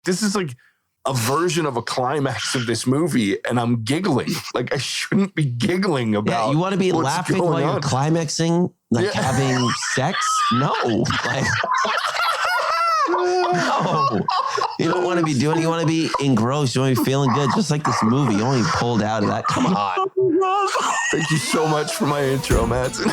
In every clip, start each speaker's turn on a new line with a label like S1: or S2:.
S1: this is like a version of a climax of this movie, and I'm giggling. Like, I shouldn't be giggling about.
S2: Yeah, you want to be laughing while you're climaxing, like having sex? No. Like, no. You don't want to be doing it. You want to be engrossed. You want to be feeling good, just like this movie. You only pulled out of that. Come on.
S1: Thank you so much for my intro, Mattson.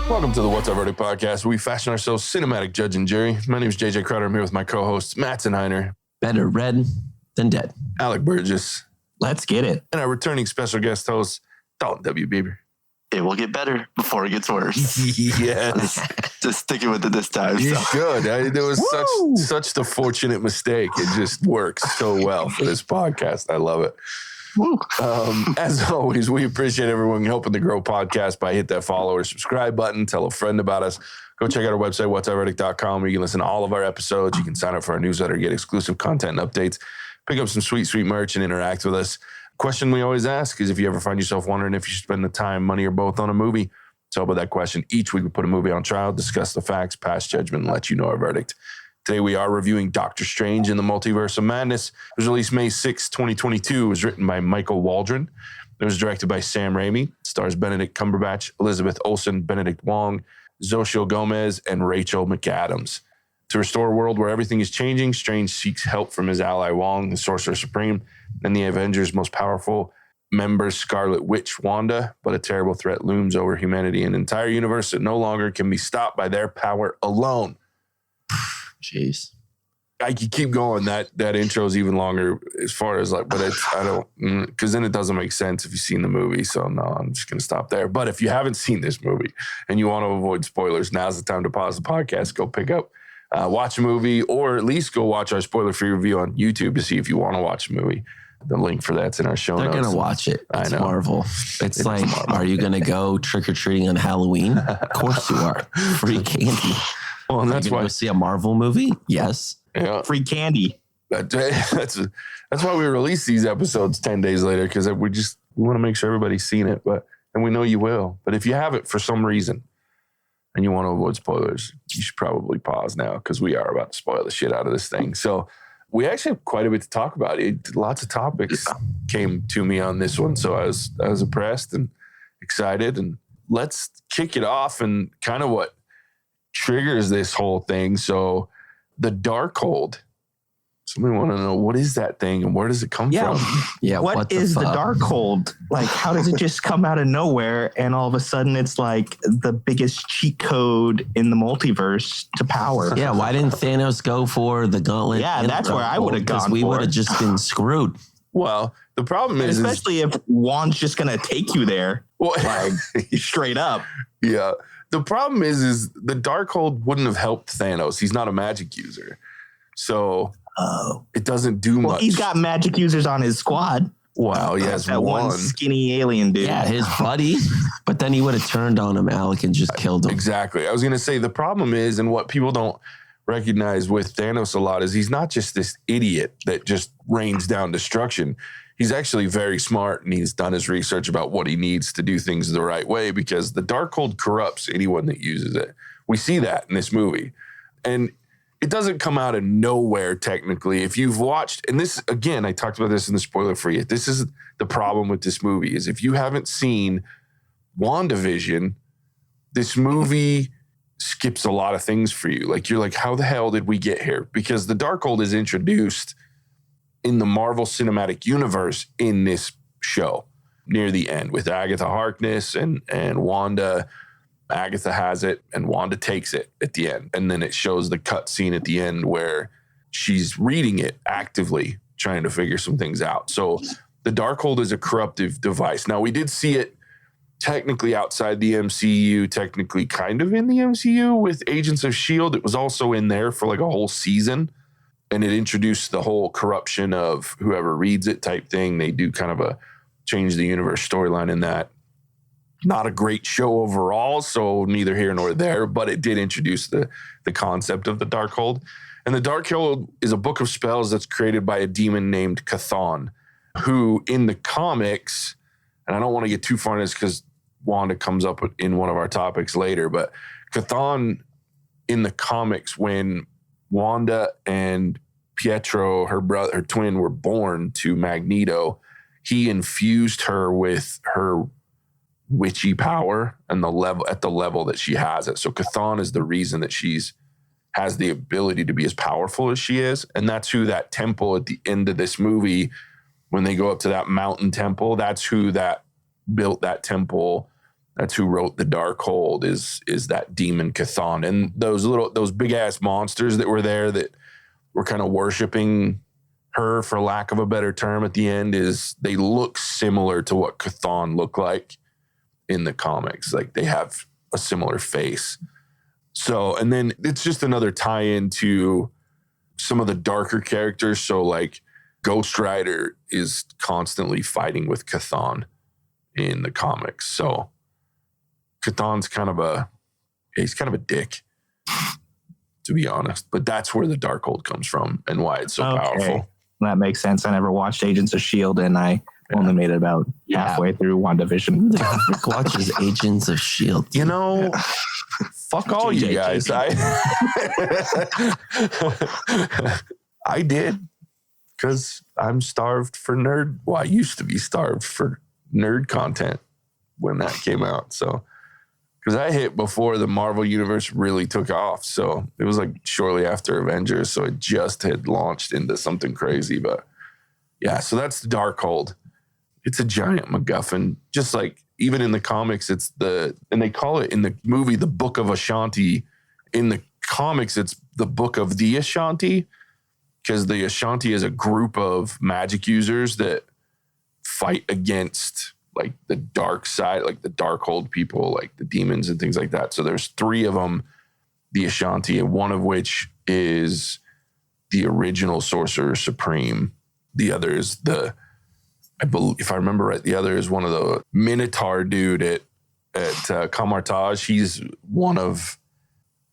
S1: Welcome to the What's Our Verdict podcast, where we fashion ourselves cinematic judge and jury. My name is JJ Crowder. I'm here with my co-hosts, Mattson.
S2: Better red than dead.
S1: Alec Burgess.
S3: Let's get it.
S1: And our returning special guest host, Dalton W. Bieber.
S4: It will get better before it gets worse.
S1: Yes.
S4: Just sticking with it this time.
S1: You should. There was such the fortunate mistake. It just works so well for this podcast. I love it. As always, we appreciate everyone helping the Grow podcast by hit that follow or subscribe button. Tell a friend about us. Go check out our website, whatsourverdict.com, where you can listen to all of our episodes. You can sign up for our newsletter, get exclusive content and updates, pick up some sweet merch, and interact with us. Question we always ask is if you ever find yourself wondering if you should spend the time, money, or both on a movie. So about that question, each week we put a movie on trial, discuss the facts, pass judgment, and let you know our verdict. Today we are reviewing Doctor Strange in the Multiverse of Madness. It was released May 6, 2022. It was written by Michael Waldron. It was directed by Sam Raimi. It stars Benedict Cumberbatch, Elizabeth Olsen, Benedict Wong, Xochitl Gomez, and Rachel McAdams. To restore a world where everything is changing, Strange seeks help from his ally Wong, the Sorcerer Supreme, and the Avengers' most powerful member, Scarlet Witch Wanda. But a terrible threat looms over humanity, an entire universe that no longer can be stopped by their power alone.
S2: Jeez.
S1: I could keep going. That intro is even longer as far as like, but I don't, because then it doesn't make sense if you've seen the movie. So no, I'm just going to stop there. But if you haven't seen this movie and you want to avoid spoilers, now's the time to pause the podcast, go pick up, watch a movie, or at least go watch our spoiler-free review on YouTube to see if you want to watch a movie. The link for that's in our show notes.
S2: They're going to watch it. It's
S1: I know.
S2: Marvel. It's like, Marvel. Are you going to go trick-or-treating on Halloween? Of course you are. Free candy.
S1: Well, and that's why
S2: go see a Marvel movie. Yes,
S3: free candy.
S1: That's why we release these episodes 10 days later, because we want to make sure everybody's seen it. And we know you will. But if you haven't for some reason and you want to avoid spoilers, you should probably pause now, because we are about to spoil the shit out of this thing. So we actually have quite a bit to talk about. Lots of topics came to me on this one, so I was impressed and excited. And let's kick it off and kind of what triggers this whole thing. So the Darkhold. Somebody want to know, what is that thing and where does it come from?
S2: Yeah.
S3: What is the Darkhold? Like, how does it just come out of nowhere and all of a sudden it's like the biggest cheat code in the multiverse to power?
S2: Yeah. Why didn't Thanos go for the gauntlet?
S3: Yeah, that's where I would have gone.
S2: We would have just been screwed.
S1: Well, the problem is,
S3: especially if Wand's just going to take you there, like straight up.
S1: Yeah. The problem is the Darkhold wouldn't have helped Thanos. He's not a magic user. So it doesn't do much.
S3: He's got magic users on his squad.
S1: Wow, yes,
S3: that one skinny alien dude.
S2: Yeah, his buddy. But then he would have turned on him, Alec, and just killed him.
S1: Exactly. I was going to say the problem is, and what people don't recognize with Thanos a lot, is he's not just this idiot that just rains down destruction. He's actually very smart, and he's done his research about what he needs to do things the right way, because the Darkhold corrupts anyone that uses it. We see that in this movie. And it doesn't come out of nowhere, technically. If you've watched, and this, again, I talked about this in the spoiler-free, this is the problem with this movie, is if you haven't seen WandaVision, this movie skips a lot of things for you. Like, you're like, how the hell did we get here? Because the Darkhold is introduced in the Marvel Cinematic Universe in this show near the end with Agatha Harkness and Wanda. Agatha has it and Wanda takes it at the end. And then it shows the cut scene at the end where she's reading it actively, trying to figure some things out. So the Darkhold is a corruptive device. Now, we did see it technically outside the MCU, technically kind of in the MCU with Agents of S.H.I.E.L.D. It was also in there for like a whole season. And it introduced the whole corruption of whoever reads it type thing. They do kind of a change the universe storyline in that. Not a great show overall, so neither here nor there, but it did introduce the concept of the Darkhold. And the Darkhold is a book of spells that's created by a demon named Chthon, who in the comics, and I don't want to get too far in this because Wanda comes up in one of our topics later, but Chthon in the comics, when Wanda and Pietro, her brother, her twin, were born to Magneto, he infused her with her witchy power and the level that she has it. So Chthon is the reason that has the ability to be as powerful as she is. And that's who that temple at the end of this movie, when they go up to that mountain temple, that's who that built that temple. That's who wrote the Darkhold is that demon Chthon. And those big ass monsters that were there that were kind of worshiping her, for lack of a better term, at the end, they look similar to what Chthon looked like in the comics. Like they have a similar face. So, and then it's just another tie-in to some of the darker characters. So like Ghost Rider is constantly fighting with Chthon in the comics. So Chthon's kind of a dick, to be honest. But that's where the Darkhold comes from and why it's so powerful.
S3: That makes sense. I never watched Agents of S.H.I.E.L.D. and I only made it about halfway through WandaVision.
S2: Rick watches Agents of S.H.I.E.L.D.
S1: You know, fuck all you guys. I did, because I'm starved for nerd. Well, I used to be starved for nerd content when that came out. So, because I hit before the Marvel Universe really took off. So it was like shortly after Avengers. So it just had launched into something crazy. But yeah, so that's the Darkhold. It's a giant MacGuffin. Just like even in the comics, and they call it in the movie, the Book of Ashanti. In the comics, it's the Book of the Ashanti, because the Ashanti is a group of magic users that fight against like the dark side, like the Darkhold people, like the demons and things like that. So there's 3 of them, the Ashanti, and one of which is the original Sorcerer Supreme. The other is I believe, if I remember right, the other is one of the Minotaur dude at Camartage. He's one of,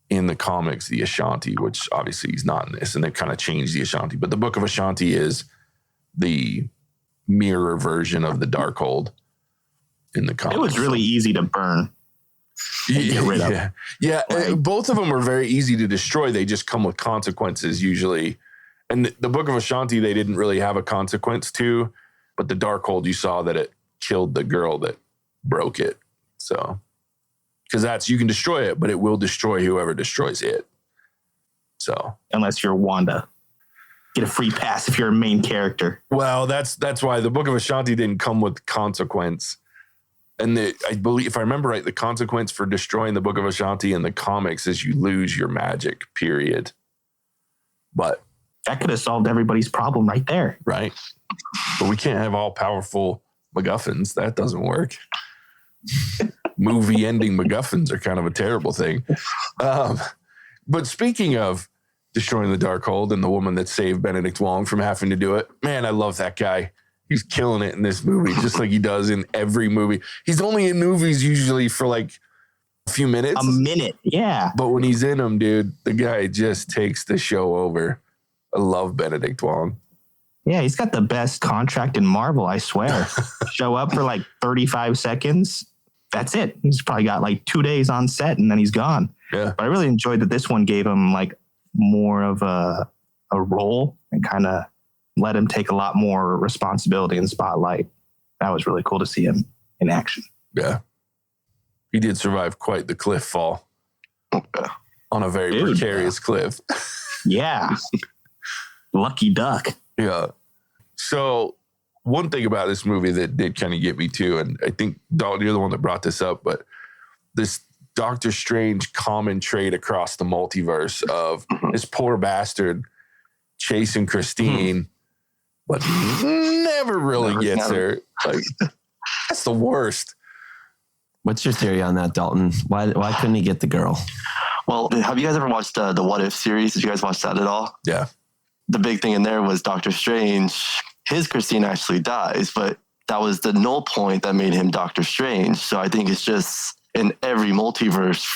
S1: in the comics, the Ashanti, which obviously he's not in this, and they've kind of changed the Ashanti. But the Book of Ashanti is the mirror version of the Darkhold in the comics.
S3: It was really easy to burn. Get rid of.
S1: Yeah. Both of them are very easy to destroy. They just come with consequences usually. And the Book of Ashanti, they didn't really have a consequence to, but the Darkhold, you saw that it killed the girl that broke it. So, because you can destroy it, but it will destroy whoever destroys it. So, unless
S3: you're Wanda, get a free pass if you're a main character.
S1: Well, that's why the Book of Ashanti didn't come with consequence. And I believe, if I remember right, the consequence for destroying the Book of Ashanti in the comics is you lose your magic, period. But
S3: that could have solved everybody's problem right there.
S1: Right. But we can't have all powerful MacGuffins. That doesn't work. Movie ending MacGuffins are kind of a terrible thing. But speaking of destroying the Darkhold and the woman that saved Benedict Wong from having to do it, man, I love that guy. He's killing it in this movie, just like he does in every movie. He's only in movies usually for like a few minutes.
S3: A minute, yeah.
S1: But when he's in them, dude, the guy just takes the show over. I love Benedict Wong.
S3: Yeah, he's got the best contract in Marvel, I swear. Show up for like 35 seconds. That's it. He's probably got like 2 days on set and then he's gone.
S1: Yeah.
S3: But I really enjoyed that this one gave him like more of a role and kind of let him take a lot more responsibility in the spotlight. That was really cool to see him in action.
S1: Yeah. He did survive quite the cliff fall on a very precarious cliff.
S3: Yeah. Lucky duck.
S1: Yeah. So one thing about this movie that did kind of get me too, and I think, Dalton, you're the one that brought this up, but this Doctor Strange common trait across the multiverse of this poor bastard chasing Christine, but never really gets her. Like, that's the worst.
S2: What's your theory on that, Dalton? Why couldn't he get the girl?
S4: Well, have you guys ever watched the What If series? Did you guys watch that at all?
S1: Yeah.
S4: The big thing in there was Doctor Strange. His Christine actually dies, but that was the null point that made him Doctor Strange. So I think it's just in every multiverse,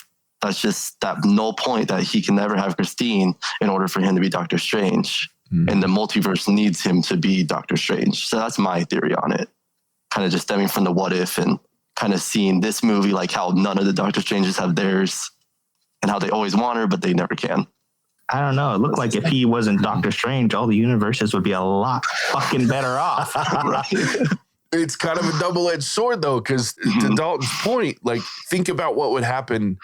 S4: that's just that null point that he can never have Christine in order for him to be Doctor Strange. And the multiverse needs him to be Doctor Strange. So that's my theory on it. Kind of just stemming from the What If and kind of seen this movie, like how none of the Doctor Stranges have theirs and how they always want her, but they never can.
S3: I don't know. It looked like if he wasn't Doctor Strange, all the universes would be a lot fucking better off.
S4: Right.
S1: It's kind of a double-edged sword, though, because to Dalton's point, like, think about what would happen.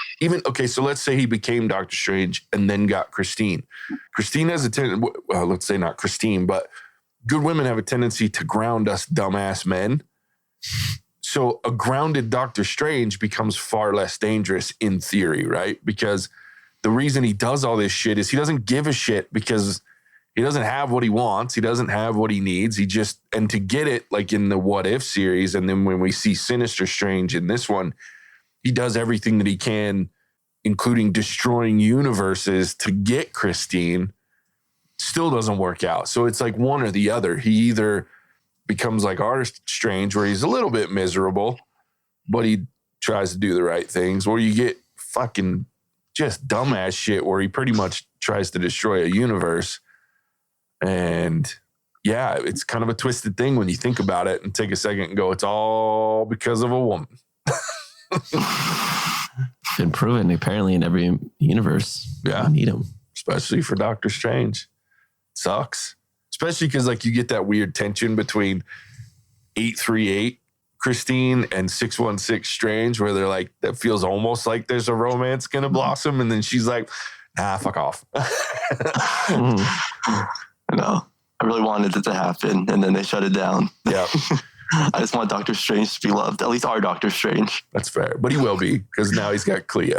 S1: So let's say he became Doctor Strange and then got Christine. Christine has a tendency, well, let's say not Christine, but good women have a tendency to ground us dumbass men. So a grounded Doctor Strange becomes far less dangerous in theory, right? Because the reason he does all this shit is he doesn't give a shit because he doesn't have what he wants. He doesn't have what he needs. And to get it, like in the What If series, and then when we see Sinister Strange in this one, he does everything that he can, including destroying universes to get Christine. Still doesn't work out. So it's like one or the other. He either becomes like our Strange, where he's a little bit miserable, but he tries to do the right things, or you get fucking just dumbass shit where he pretty much tries to destroy a universe. And yeah, it's kind of a twisted thing when you think about it and take a second and go, it's all because of a woman.
S2: Been proven apparently in every universe.
S1: Yeah.
S2: You need him.
S1: Especially for Doctor Strange. Sucks. Especially because like you get that weird tension between 838 Christine and 616 Strange, where they're like, that feels almost like there's a romance gonna blossom, and then she's like, nah, fuck off.
S4: No, I really wanted it to happen, and then they shut it down.
S1: Yeah.
S4: I just want Doctor Strange to be loved, at least our Doctor Strange.
S1: That's fair. But he will be, because now he's got Clea.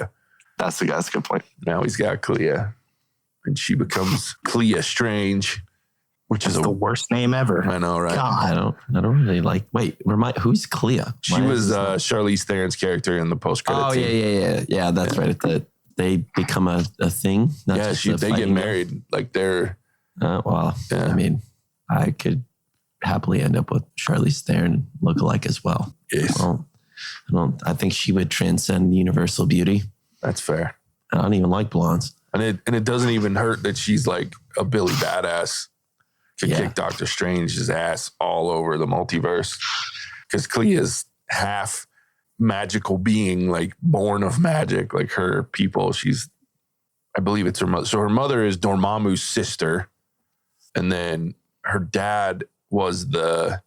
S4: That's a good point.
S1: Now he's got Clea. And she becomes Clea Strange, which is
S3: the worst name ever.
S1: I know, right?
S3: God.
S2: I don't really like. Wait, who's Clea?
S1: She was Charlize Theron's character in the post-credit scene.
S2: Yeah. That's right. They become a thing.
S1: Yeah, they get married. Like they're.
S2: Well, yeah. I mean, I could happily end up with Charlize Theron lookalike as well.
S1: Yes.
S2: Well, I think she would transcend universal beauty.
S1: That's fair.
S2: I don't even like blondes.
S1: And it doesn't even hurt that she's like a Billy Badass to kick Doctor Strange's ass all over the multiverse. Because Clea is half magical being, like born of magic, like her people. I believe it's her mother. So her mother is Dormammu's sister. And then her dad was the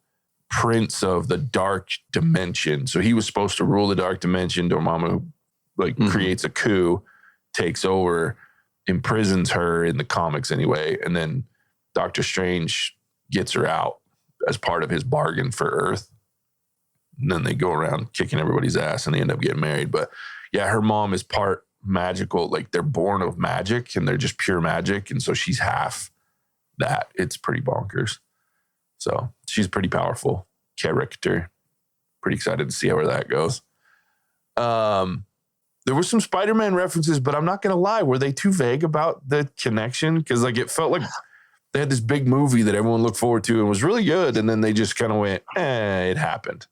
S1: prince of the dark dimension. So he was supposed to rule the dark dimension. Dormammu creates a coup, takes over, imprisons her in the comics anyway. And then Doctor Strange gets her out as part of his bargain for Earth. And then they go around kicking everybody's ass and they end up getting married. But yeah, her mom is part magical. Like they're born of magic and they're just pure magic. And so she's half that. It's pretty bonkers. So she's pretty powerful character. Pretty excited to see how that goes. There were some Spider-Man references, but I'm not going to lie. Were they too vague about the connection? Because like it felt like they had this big movie that everyone looked forward to and was really good. And then they just kind of went, it happened.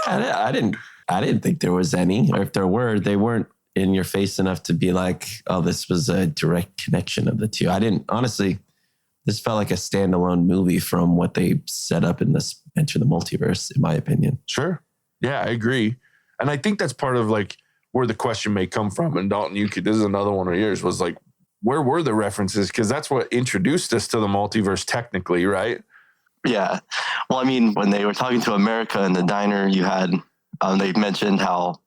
S2: I didn't think there was any, or if there were, they weren't in your face enough to be like, oh, this was a direct connection of the two. I didn't, honestly, this felt like a standalone movie from what they set up in this Enter the Multiverse, in my opinion.
S1: Sure. Yeah, I agree. And I think that's part of like where the question may come from. And Dalton, this is another one of yours, was like, where were the references? Because that's what introduced us to the multiverse technically, right?
S4: Yeah. Well, I mean, when they were talking to America in the diner, you had, they mentioned how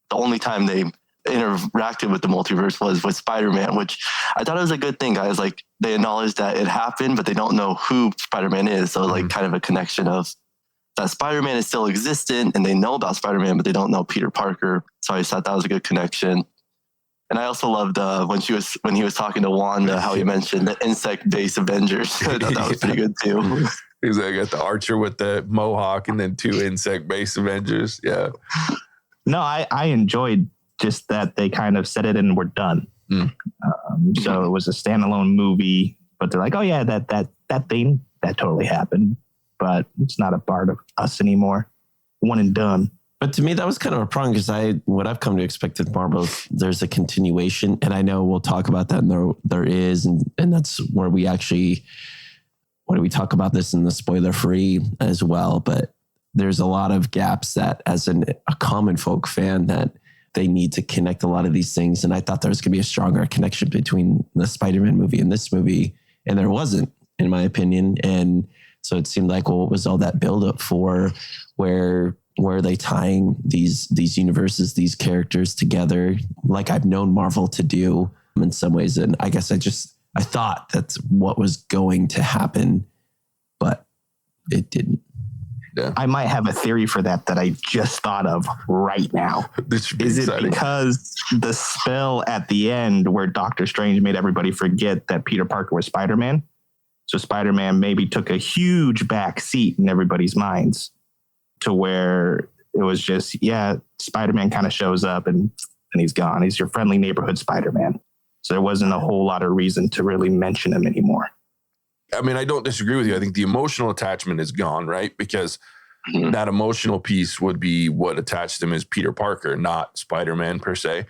S4: the only time they interacted with the multiverse was with Spider-Man, which I thought it was a good thing, guys. Like they acknowledged that it happened, but they don't know who Spider-Man is. So like kind of a connection of that Spider-Man is still existent and they know about Spider-Man, but they don't know Peter Parker. So I just thought that was a good connection. And I also loved when he was talking to Wanda, how he mentioned the insect-based Avengers. I thought that was pretty good too.
S1: He's like, got the Archer with the mohawk and then 2 insect-based Avengers. Yeah.
S3: No, I enjoyed just that they kind of said it and we're done. So it was a standalone movie, but they're like, oh yeah, that thing, that totally happened, but it's not a part of us anymore. One and done.
S2: But to me, that was kind of a problem because what I've come to expect with Marvel, there's a continuation, and I know we'll talk about that, and there is, and that's where we actually, when we talk about this in the spoiler free as well. But there's a lot of gaps that as a common folk fan that they need to connect a lot of these things. And I thought there was going to be a stronger connection between the Spider-Man movie and this movie. And there wasn't, in my opinion. And so it seemed like, well, what was all that buildup for? Where are they tying these universes, these characters together, like I've known Marvel to do in some ways? And I guess I thought that's what was going to happen, but it didn't.
S3: Yeah. I might have a theory for that I just thought of right now. Is it because the spell at the end where Doctor Strange made everybody forget that Peter Parker was Spider-Man? So Spider-Man maybe took a huge back seat in everybody's minds to where it was just, Spider-Man kind of shows up and he's gone. He's your friendly neighborhood Spider-Man. So there wasn't a whole lot of reason to really mention him anymore.
S1: I mean, I don't disagree with you. I think the emotional attachment is gone, right? Because that emotional piece would be what attached him as Peter Parker, not Spider-Man per se.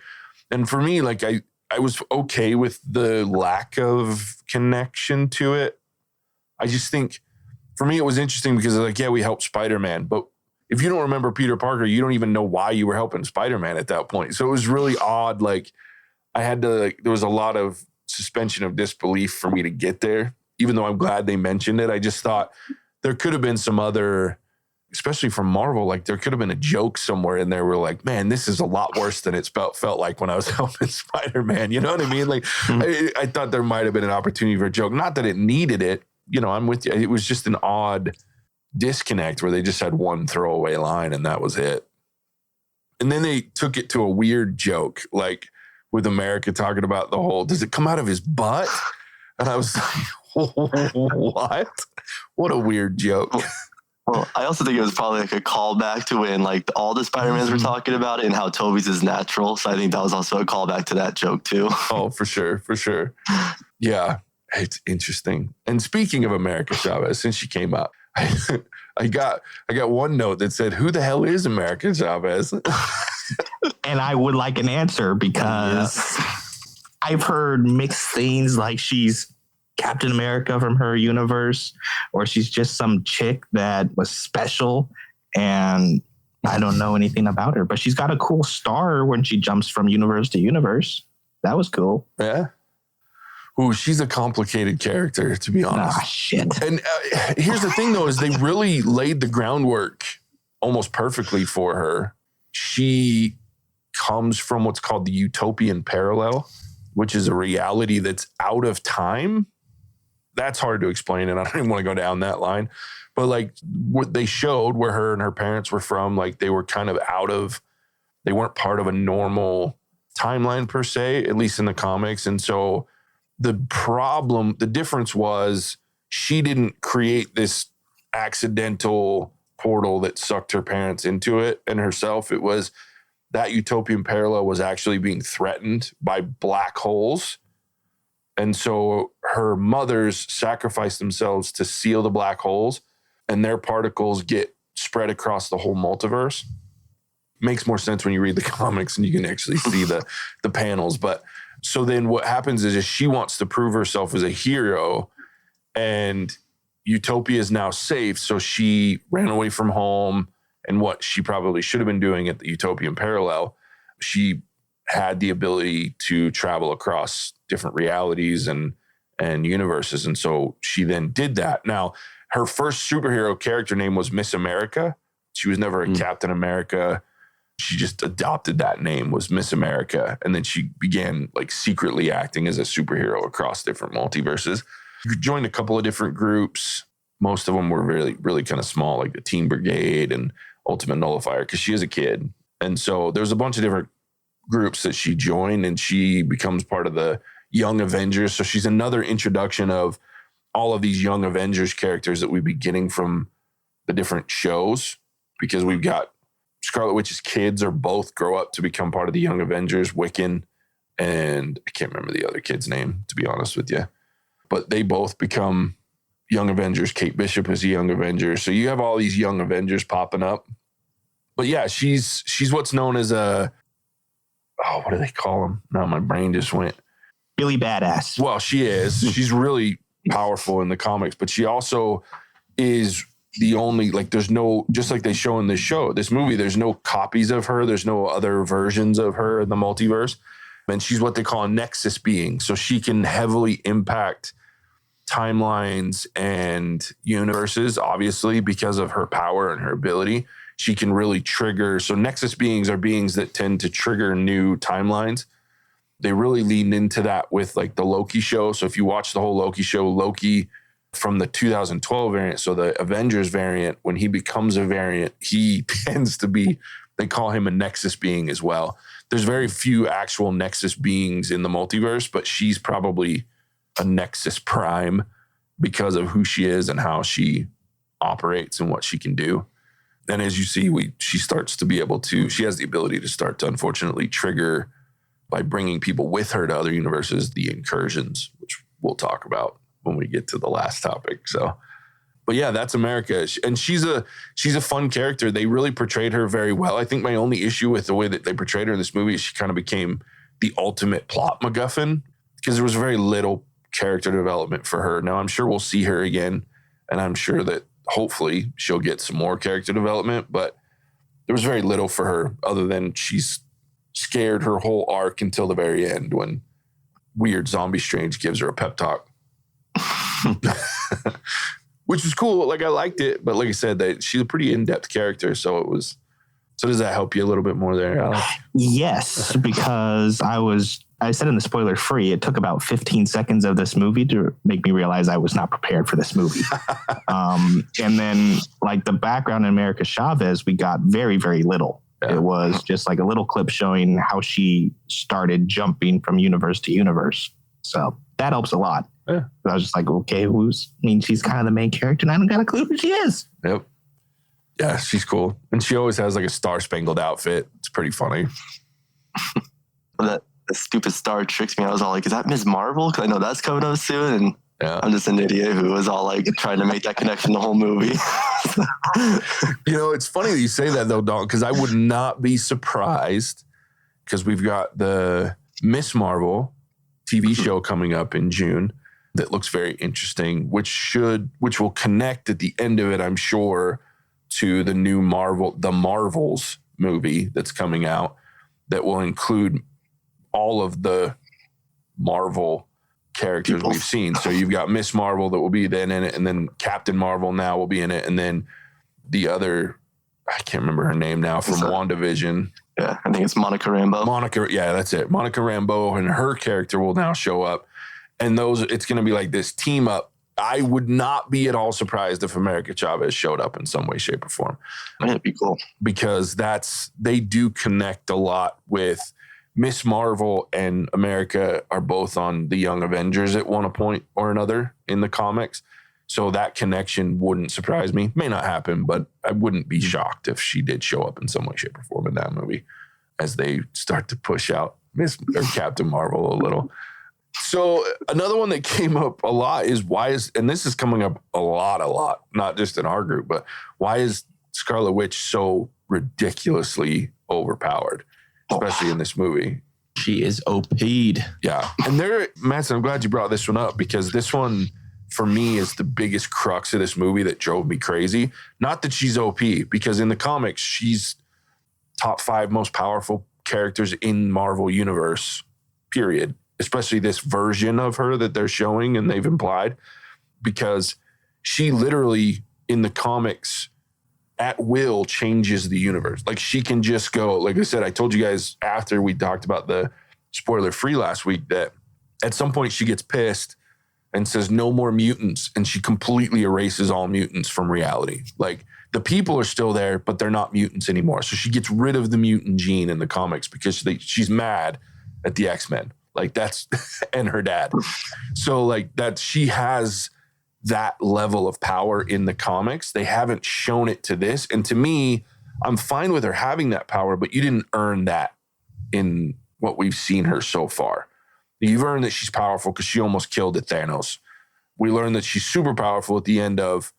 S1: And for me, like I was okay with the lack of connection to it. I just think for me, it was interesting because like, we helped Spider-Man, but if you don't remember Peter Parker, you don't even know why you were helping Spider-Man at that point. So it was really odd. Like there was a lot of suspension of disbelief for me to get there. Even though I'm glad they mentioned it, I just thought there could have been some other, especially from Marvel, like there could have been a joke somewhere in there where like, man, this is a lot worse than it felt like when I was helping Spider-Man. You know what I mean? Like I thought there might have been an opportunity for a joke. Not that it needed it. You know, I'm with you. It was just an odd disconnect where they just had one throwaway line and that was it. And then they took it to a weird joke, like with America talking about the whole, does it come out of his butt? And I was like, what? What a weird joke.
S4: Well, I also think it was probably like a callback to when like all the Spider-Mans were talking about it and how Tobey's is natural. So I think that was also a callback to that joke too.
S1: Oh, for sure. For sure. Yeah. It's interesting. And speaking of America Chavez, since she came up, I got one note that said, who the hell is America Chavez?
S3: And I would like an answer because I've heard mixed things like she's Captain America from her universe, or she's just some chick that was special and I don't know anything about her, but she's got a cool star when she jumps from universe to universe. That was cool.
S1: Yeah. Ooh, she's a complicated character, to be honest.
S3: Ah, shit.
S1: And here's the thing, though, is they really laid the groundwork almost perfectly for her. She comes from what's called the utopian parallel, which is a reality that's out of time. That's hard to explain, and I don't even want to go down that line. But like what they showed where her and her parents were from, like they were kind of they weren't part of a normal timeline per se, at least in the comics. And so the difference was she didn't create this accidental portal that sucked her parents into it and herself. It was that utopian parallel was actually being threatened by black holes. And so her mothers sacrificed themselves to seal the black holes, and their particles get spread across the whole multiverse. Makes more sense when you read the comics and you can actually see the panels. But so then what happens is she wants to prove herself as a hero, and Utopia is now safe. So she ran away from home, and what she probably should have been doing at the utopian parallel, she had the ability to travel across different realities and universes. And so she then did that. Now, her first superhero character name was Miss America. She was never a Captain America. She just adopted that name, was Miss America. And then she began like secretly acting as a superhero across different multiverses. She joined a couple of different groups. Most of them were really, really kind of small, like the Teen Brigade and Ultimate Nullifier, because she is a kid. And so there's a bunch of different groups that she joined, and she becomes part of the Young Avengers. So she's another introduction of all of these Young Avengers characters that we'd be getting from the different shows, because we've got Scarlet Witch's kids are both grow up to become part of the Young Avengers, Wiccan, and I can't remember the other kid's name, to be honest with you. But they both become Young Avengers. Kate Bishop is a Young Avenger. So you have all these Young Avengers popping up. But yeah, she's what's known as what do they call them? Now my brain just went.
S3: Really badass.
S1: Well, she is. She's really powerful in the comics, but she also is the only, like, there's no, just like they show in this movie, there's no copies of her. There's no other versions of her in the multiverse. And she's what they call a nexus being. So she can heavily impact timelines and universes, obviously, because of her power and her ability. She can really trigger. So nexus beings are beings that tend to trigger new timelines. They really leaned into that with like the Loki show. So if you watch the whole Loki show, Loki from the 2012 variant, so the Avengers variant, when he becomes a variant, he tends to be, they call him a nexus being as well. There's very few actual nexus beings in the multiverse, but she's probably a nexus prime because of who she is and how she operates and what she can do. And as you see, she starts to be able to, she has the ability to start to unfortunately trigger by bringing people with her to other universes, the incursions, which we'll talk about when we get to the last topic. So, but yeah, that's America. And she's a fun character. They really portrayed her very well. I think my only issue with the way that they portrayed her in this movie is she kind of became the ultimate plot MacGuffin because there was very little character development for her. Now, I'm sure we'll see her again, and I'm sure that hopefully she'll get some more character development, but there was very little for her other than she's scared her whole arc until the very end when weird zombie Strange gives her a pep talk. Which was cool. Like, I liked it, but like I said, she's a pretty in-depth character, so it was. So does that help you a little bit more there, Alec?
S3: Yes, because I said in the spoiler free, it took about 15 seconds of this movie to make me realize I was not prepared for this movie. And then like the background in America Chavez, we got very, very little. Yeah. It was just like a little clip showing how she started jumping from universe to universe. So that helps a lot. Yeah. I was just like, okay, she's kind of the main character and I don't got a clue who she is.
S1: Yep. Yeah, she's cool. And she always has like a star-spangled outfit. It's pretty funny.
S4: The stupid star tricks me. I was all like, is that Ms. Marvel? Because I know that's coming up soon. And yeah. I'm just an idiot who was all like trying to make that connection the whole movie.
S1: It's funny that you say that though, Dalton, because I would not be surprised because we've got the Miss Marvel TV show coming up in June that looks very interesting, which will connect at the end of it, I'm sure, to the new the Marvels movie that's coming out that will include all of the Marvel characters we've seen. So you've got Miss Marvel that will be then in it, and then Captain Marvel now will be in it, and then the other, I can't remember her name now, from WandaVision.
S4: Yeah, I think it's Monica Rambeau.
S1: Yeah, that's it. Monica Rambeau and her character will now show up. And it's going to be like this team up. I would not be at all surprised if America Chavez showed up in some way, shape, or form.
S4: That'd be cool.
S1: Because they do connect a lot with Miss Marvel, and America are both on the Young Avengers at one point or another in the comics. So that connection wouldn't surprise me. May not happen, but I wouldn't be shocked if she did show up in some way, shape, or form in that movie as they start to push out Captain Marvel a little. So another one that came up a lot is and this is coming up a lot, not just in our group, but why is Scarlet Witch so ridiculously overpowered, especially in this movie?
S2: She is OP'd.
S1: Yeah. And Mattson, I'm glad you brought this one up because this one, for me, is the biggest crux of this movie that drove me crazy. Not that she's OP, because in the comics, she's top 5 most powerful characters in Marvel Universe, period. Especially this version of her that they're showing and they've implied, because she literally in the comics at will changes the universe. Like she can just go, like I said, I told you guys after we talked about the spoiler free last week that at some point she gets pissed and says no more mutants, and she completely erases all mutants from reality. Like the people are still there, but they're not mutants anymore. So she gets rid of the mutant gene in the comics because she's mad at the X-Men. Like that's, and her dad. So like that, she has that level of power in the comics. They haven't shown it to this. And to me, I'm fine with her having that power, but you didn't earn that in what we've seen her so far. You've earned that she's powerful because she almost killed Thanos. We learned that she's super powerful at the end of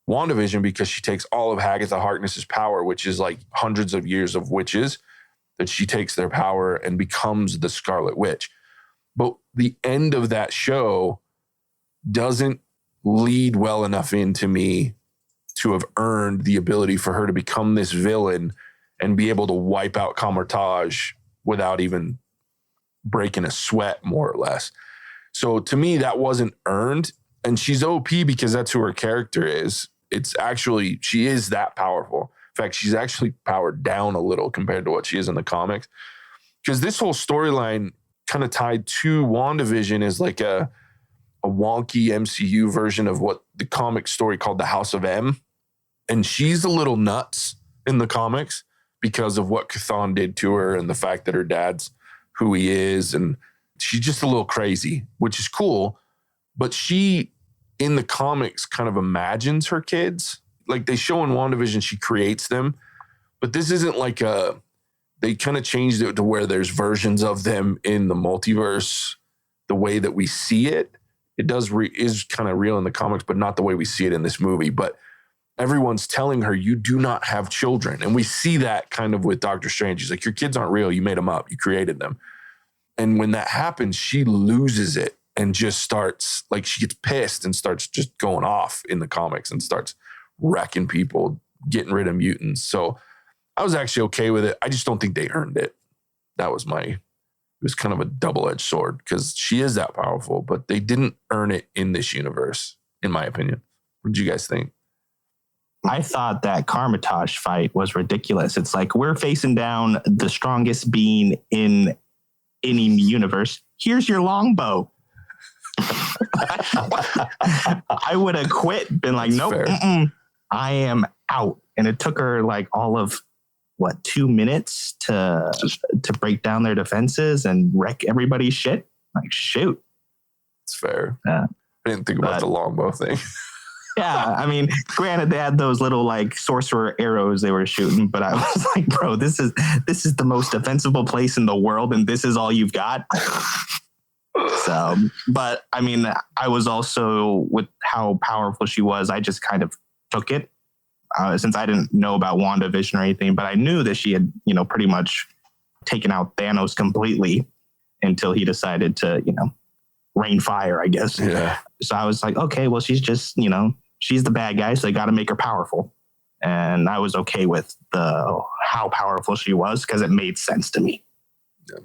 S1: WandaVision because she takes all of Agatha Harkness's power, which is like hundreds of years of witches, that she takes their power and becomes the Scarlet Witch. But the end of that show doesn't lead well enough into me to have earned the ability for her to become this villain and be able to wipe out Kamar-Taj without even breaking a sweat, more or less. So to me, that wasn't earned. And she's OP because that's who her character is. It's actually, she is that powerful. In fact, she's actually powered down a little compared to what she is in the comics. Because this whole storyline kind of tied to WandaVision is like a wonky MCU version of what the comic story called the House of M. And she's a little nuts in the comics because of what Chthon did to her and the fact that her dad's who he is. And she's just a little crazy, which is cool. But she, in the comics, kind of imagines her kids. Like they show in WandaVision, she creates them. But this isn't like they kind of changed it to where there's versions of them in the multiverse, the way that we see it. It is kind of real in the comics, but not the way we see it in this movie. But everyone's telling her, you do not have children. And we see that kind of with Doctor Strange. He's like, your kids aren't real. You made them up. You created them. And when that happens, she loses it and just starts, like she gets pissed and starts just going off in the comics and starts wrecking people, getting rid of mutants. So I was actually okay with it. I just don't think they earned it. It was kind of a double-edged sword because she is that powerful, but they didn't earn it in this universe, in my opinion. What did you guys think?
S3: I thought that Kamar-Taj fight was ridiculous. It's like, we're facing down the strongest being in any universe. Here's your longbow. I would have quit, been like, nope, I am out. And it took her like all of 2 minutes to break down their defenses and wreck everybody's shit. Like, shoot.
S1: It's fair.
S3: Yeah.
S1: I didn't think about the longbow thing.
S3: Yeah, I mean, granted, they had those little like sorcerer arrows they were shooting, but I was like, bro, this is the most defensible place in the world, and this is all you've got. So, but I mean, I was also, with how powerful she was, I just kind of took it. Since I didn't know about WandaVision or anything, but I knew that she had, pretty much taken out Thanos completely until he decided to, rain fire, I guess.
S1: Yeah.
S3: So I was like, okay, well, she's just, she's the bad guy, so they got to make her powerful. And I was okay with how powerful she was because it made sense to me.
S1: Yeah.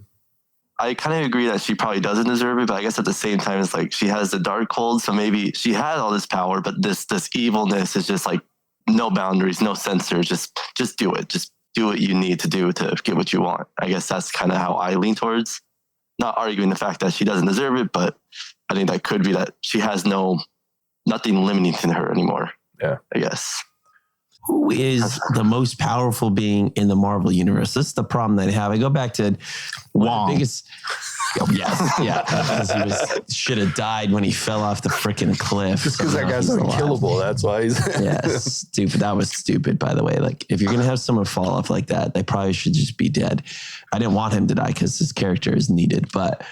S4: I kind of agree that she probably doesn't deserve it, but I guess at the same time, it's like she has the dark hold, so maybe she had all this power, but this evilness is just like, no boundaries, no censors, just do it. Just do what you need to do to get what you want. I guess that's kind of how I lean towards. Not arguing the fact that she doesn't deserve it, but I think that could be that she has nothing limiting to her anymore.
S1: Yeah,
S4: I guess.
S2: Who is the most powerful being in the Marvel universe? This is the problem that I have. I go back to
S3: Wong.
S2: The biggest. Yes, yeah, because he should have died when he fell off the freaking cliff.
S1: Just because that guy's unkillable, that's why he's.
S2: Yeah, stupid. That was stupid, by the way. Like, if you're gonna have someone fall off like that, they probably should just be dead. I didn't want him to die because his character is needed. But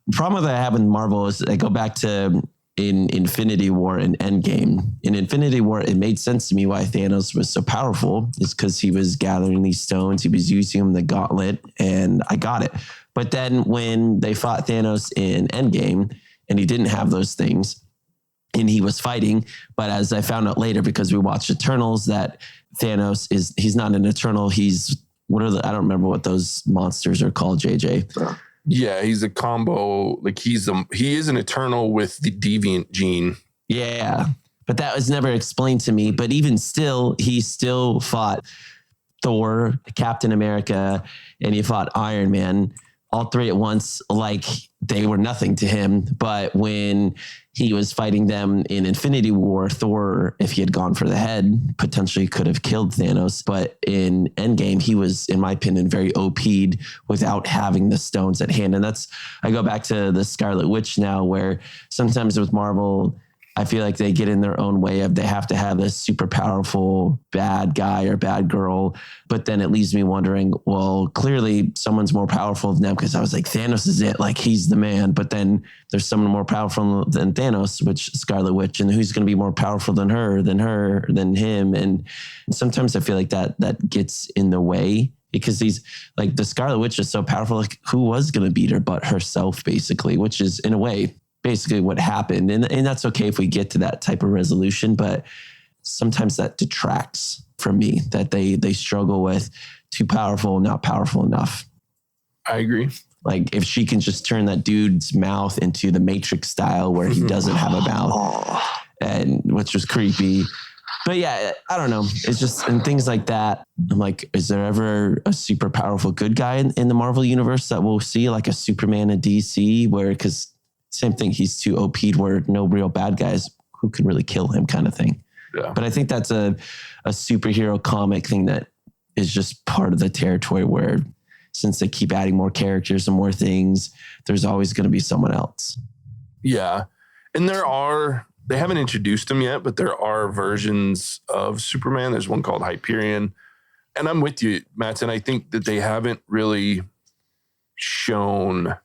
S2: the problem that I have in Marvel is I go back to in Infinity War and Endgame. In Infinity War, it made sense to me why Thanos was so powerful. Is because he was gathering these stones, he was using them, the gauntlet, and I got it. But then when they fought Thanos in Endgame and he didn't have those things and he was fighting, but as I found out later, because we watched Eternals, that Thanos he's not an Eternal. I don't remember what those monsters are called, JJ.
S1: Yeah, he's a combo. Like he is an Eternal with the deviant gene.
S2: Yeah, but that was never explained to me. But even still, he still fought Thor, Captain America, and he fought Iron Man. All three at once, like they were nothing to him. But when he was fighting them in Infinity War, Thor, if he had gone for the head, potentially could have killed Thanos. But in Endgame, he was, in my opinion, very OP'd without having the stones at hand. And I go back to the Scarlet Witch now, where sometimes with Marvel, I feel like they get in their own way of they have to have this super powerful bad guy or bad girl. But then it leaves me wondering, well, clearly someone's more powerful than them, because I was like, Thanos is it. Like, he's the man. But then there's someone more powerful than Thanos, which Scarlet Witch, and who's going to be more powerful than than him. And sometimes I feel like that gets in the way, because these, like, the Scarlet Witch is so powerful. Like, who was going to beat her but herself, basically, which is in a way basically what happened. And that's okay if we get to that type of resolution, but sometimes that detracts from me, that they struggle with too powerful, not powerful enough.
S1: I agree.
S2: Like if she can just turn that dude's mouth into the Matrix style where he doesn't have a mouth, and which was creepy. But yeah, I don't know. It's just, and things like that. I'm like, is there ever a super powerful good guy in the Marvel universe that we'll see, like a Superman in DC, where, because same thing, he's too OP'd where no real bad guys who can really kill him kind of thing.
S1: Yeah.
S2: But I think that's a superhero comic thing that is just part of the territory where, since they keep adding more characters and more things, there's always going to be someone else.
S1: Yeah. And they haven't introduced him yet, but there are versions of Superman. There's one called Hyperion. And I'm with you, Mattson. I think that they haven't really shown,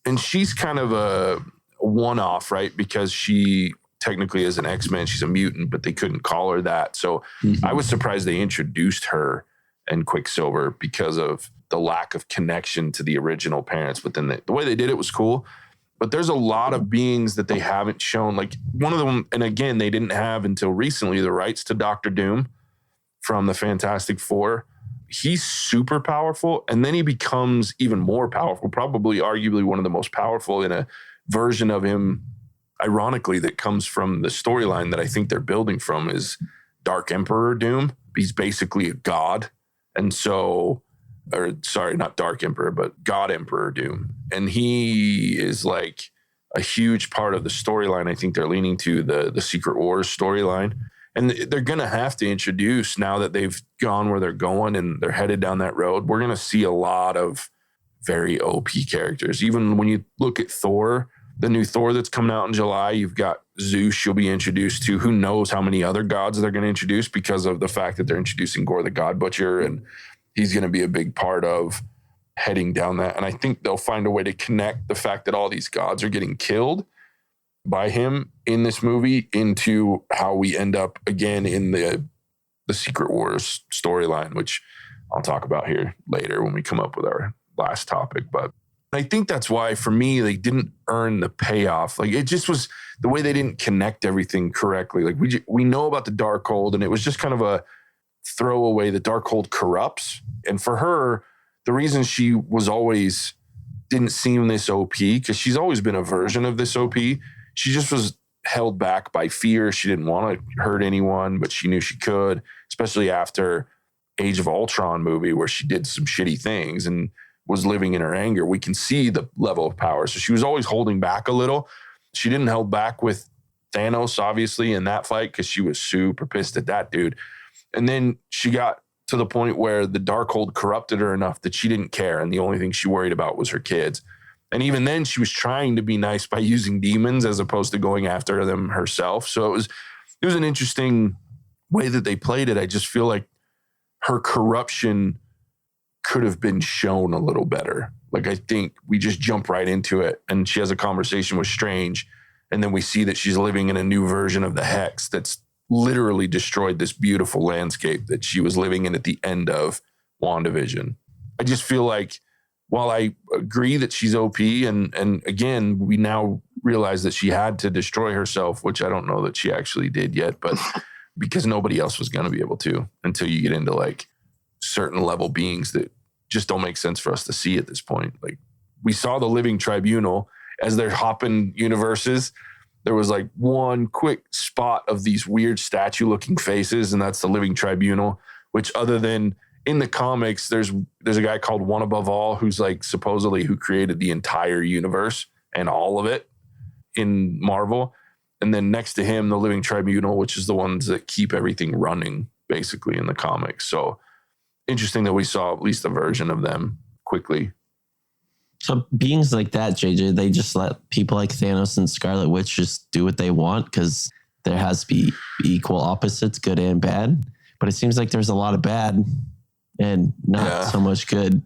S1: and she's kind of a one-off, right? Because she technically is an X-Men. She's a mutant, but they couldn't call her that. So I was surprised they introduced her and Quicksilver because of the lack of connection to the original parents. But then the way they did it was cool. But there's a lot of beings that they haven't shown. Like one of them, and again, they didn't have until recently the rights to Doctor Doom from the Fantastic Four. He's super powerful, and then he becomes even more powerful, probably arguably one of the most powerful in a version of him, ironically, that comes from the storyline that I think they're building from is Dark Emperor Doom. He's basically a god. And so, or sorry, not Dark Emperor, but God Emperor Doom. And he is like a huge part of the storyline. I think they're leaning to the Secret Wars storyline. And they're going to have to introduce, now that they've gone where they're going and they're headed down that road, we're going to see a lot of very OP characters. Even when you look at Thor, the new Thor that's coming out in July, you've got Zeus you'll be introduced to. Who knows how many other gods they're going to introduce because of the fact that they're introducing Gore the God Butcher, and he's going to be a big part of heading down that. And I think they'll find a way to connect the fact that all these gods are getting killed by him in this movie into how we end up again in the Secret Wars storyline, which I'll talk about here later when we come up with our last topic. But I think that's why, for me, they didn't earn the payoff. Like, it just was the way they didn't connect everything correctly. Like, we know about the Darkhold, and it was just kind of a throwaway. The Darkhold corrupts. And for her, the reason she was always didn't seem this OP, because she's always been a version of this OP, she just was held back by fear. She didn't want to hurt anyone, but she knew she could, especially after Age of Ultron movie, where she did some shitty things and was living in her anger. We can see the level of power. So she was always holding back a little. She didn't hold back with Thanos, obviously, in that fight, because she was super pissed at that dude. And then she got to the point where the Darkhold corrupted her enough that she didn't care. And the only thing she worried about was her kids. And even then, she was trying to be nice by using demons as opposed to going after them herself. So it was an interesting way that they played it. I just feel like her corruption could have been shown a little better. Like, I think we just jump right into it, and she has a conversation with Strange, and then we see that she's living in a new version of the Hex that's literally destroyed this beautiful landscape that she was living in at the end of WandaVision. I just feel like, while I agree that she's OP, and again, we now realize that she had to destroy herself, which I don't know that she actually did yet, but because nobody else was going to be able to until you get into like certain level beings that just don't make sense for us to see at this point. Like, we saw the Living Tribunal as they're hopping universes. There was like one quick spot of these weird statue looking faces, and that's the Living Tribunal, which, other than in the comics, there's a guy called One Above All who's like supposedly who created the entire universe and all of it in Marvel. And then next to him, the Living Tribunal, which is the ones that keep everything running basically in the comics. So interesting that we saw at least a version of them quickly.
S2: So beings like that, JJ, they just let people like Thanos and Scarlet Witch just do what they want, because there has to be equal opposites, good and bad. But it seems like there's a lot of bad and not so much good.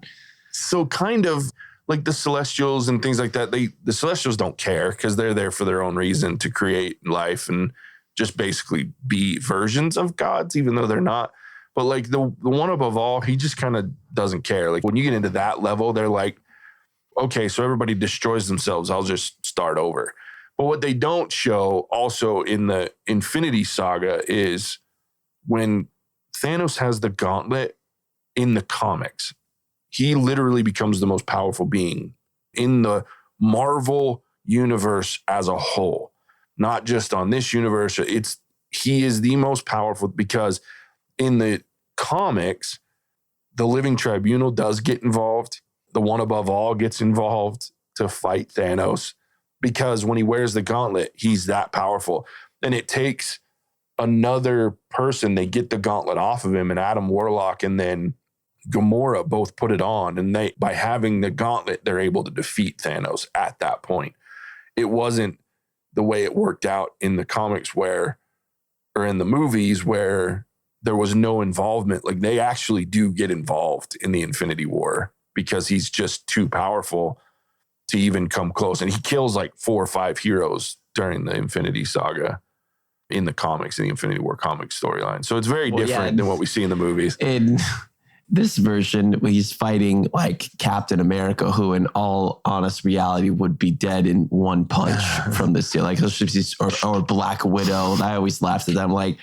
S1: So kind of like the Celestials and things like that, the Celestials don't care, because they're there for their own reason to create life and just basically be versions of gods, even though they're not. But like the One Above All, he just kind of doesn't care. Like, when you get into that level, they're like, okay, so everybody destroys themselves, I'll just start over. But what they don't show also in the Infinity Saga is when Thanos has the gauntlet in the comics, he literally becomes the most powerful being in the Marvel universe as a whole, not just on this universe. He is the most powerful because in the comics, the Living Tribunal does get involved. The One Above All gets involved to fight Thanos because when he wears the gauntlet, he's that powerful. And it takes another person, they get the gauntlet off of him, and Adam Warlock and then Gamora both put it on. And by having the gauntlet, they're able to defeat Thanos at that point. It wasn't the way it worked out in the comics or in the movies where there was no involvement. Like they actually do get involved in the Infinity War because he's just too powerful to even come close. And he kills like 4 or 5 heroes during the Infinity Saga in the comics, in the Infinity War comic storyline. So it's very different than what we see in the movies.
S2: In this version, he's fighting like Captain America, who in all honest reality would be dead in one punch from this deal. Like, or Black Widow. I always laughed at them. Like,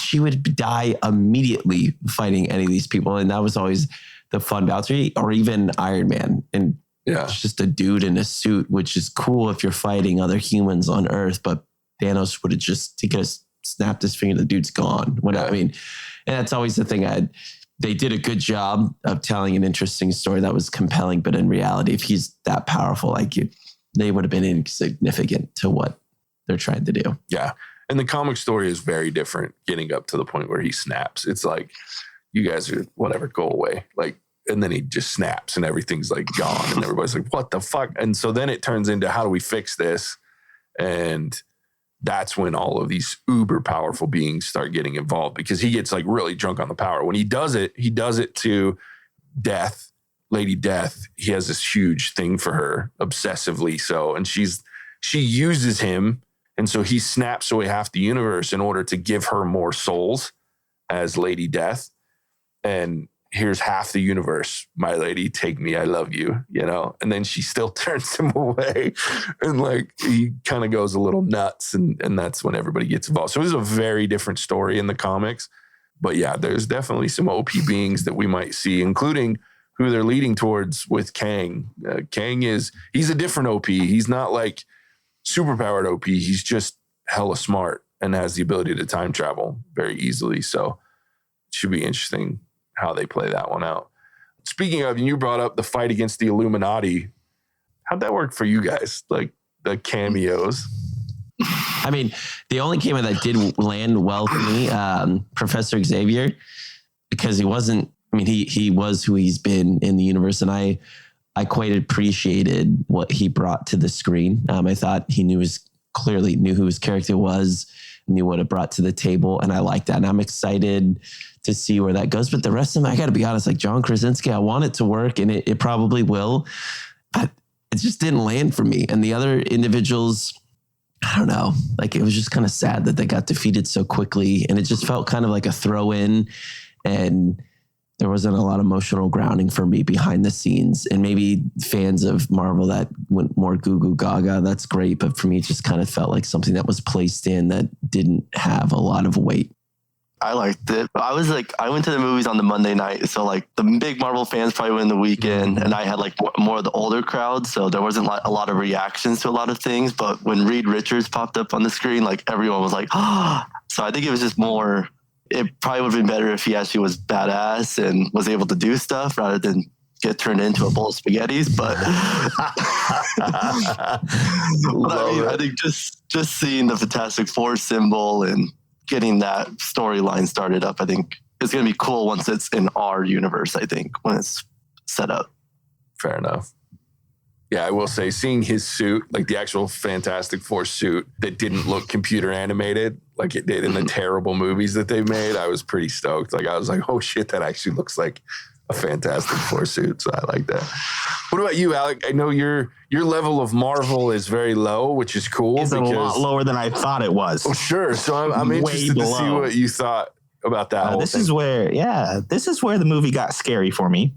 S2: she would die immediately fighting any of these people. And that was always the fun boundary, or even Iron Man. And it's just a dude in a suit, which is cool if you're fighting other humans on Earth, but Thanos would have he could have snapped his finger, the dude's gone. I mean, and that's always the thing. They did a good job of telling an interesting story that was compelling, but in reality, if he's that powerful, they would have been insignificant to what they're trying to do.
S1: Yeah. And the comic story is very different, getting up to the point where he snaps. It's like, you guys are whatever, go away. Like, and then he just snaps and everything's like gone and everybody's like, what the fuck? And so then it turns into, how do we fix this? And that's when all of these uber powerful beings start getting involved, because he gets like really drunk on the power. When he does it to Death, Lady Death. He has this huge thing for her, obsessively so. And she uses him. And so he snaps away half the universe in order to give her more souls as Lady Death. And here's half the universe, my lady, take me, I love you, and then she still turns him away, and like he kind of goes a little nuts, and that's when everybody gets involved. So it was a very different story in the comics, but yeah, there's definitely some OP beings that we might see, including who they're leading towards with Kang. Kang he's a different OP. He's not like superpowered OP. He's just hella smart and has the ability to time travel very easily. So it should be interesting how they play that one out. Speaking of, you brought up the fight against the Illuminati. How'd that work for you guys? Like the cameos?
S2: I mean, the only cameo that did land well for me, Professor Xavier, because he wasn't, he was who he's been in the universe. And I quite appreciated what he brought to the screen. I thought he clearly knew who his character was, knew what it brought to the table. And I like that. And I'm excited to see where that goes. But the rest of them, I got to be honest, like John Krasinski, I want it to work, and it probably will, but it just didn't land for me. And the other individuals, I don't know, like it was just kind of sad that they got defeated so quickly. And it just felt kind of like a throw in, and there wasn't a lot of emotional grounding for me behind the scenes. And maybe fans of Marvel that went more goo goo gaga, that's great. But for me, it just kind of felt like something that was placed in that didn't have a lot of weight.
S4: I liked it. I went to the movies on the Monday night. So like the big Marvel fans probably went in the weekend, and I had like more of the older crowd. So there wasn't a lot of reactions to a lot of things. But when Reed Richards popped up on the screen, like everyone was like, ah. So I think it was just more, it probably would have been better if he actually was badass and was able to do stuff rather than get turned into a bowl of spaghettis. But, I think just seeing the Fantastic Four symbol and getting that storyline started up, I think it's going to be cool once it's in our universe, I think, when it's set up.
S1: Fair enough. Yeah, I will say, seeing his suit, like the actual Fantastic Four suit that didn't look computer animated like it did in the terrible movies that they've made, I was pretty stoked. Like I was like, oh shit, that actually looks like a Fantastic Four suit. So I like that. What about you, Alec? I know your level of Marvel is very low, which is cool.
S3: It's a lot lower than I thought it was.
S1: Oh, sure. So I'm interested to see what you thought about that whole
S3: this
S1: thing.
S3: This is where the movie got scary for me.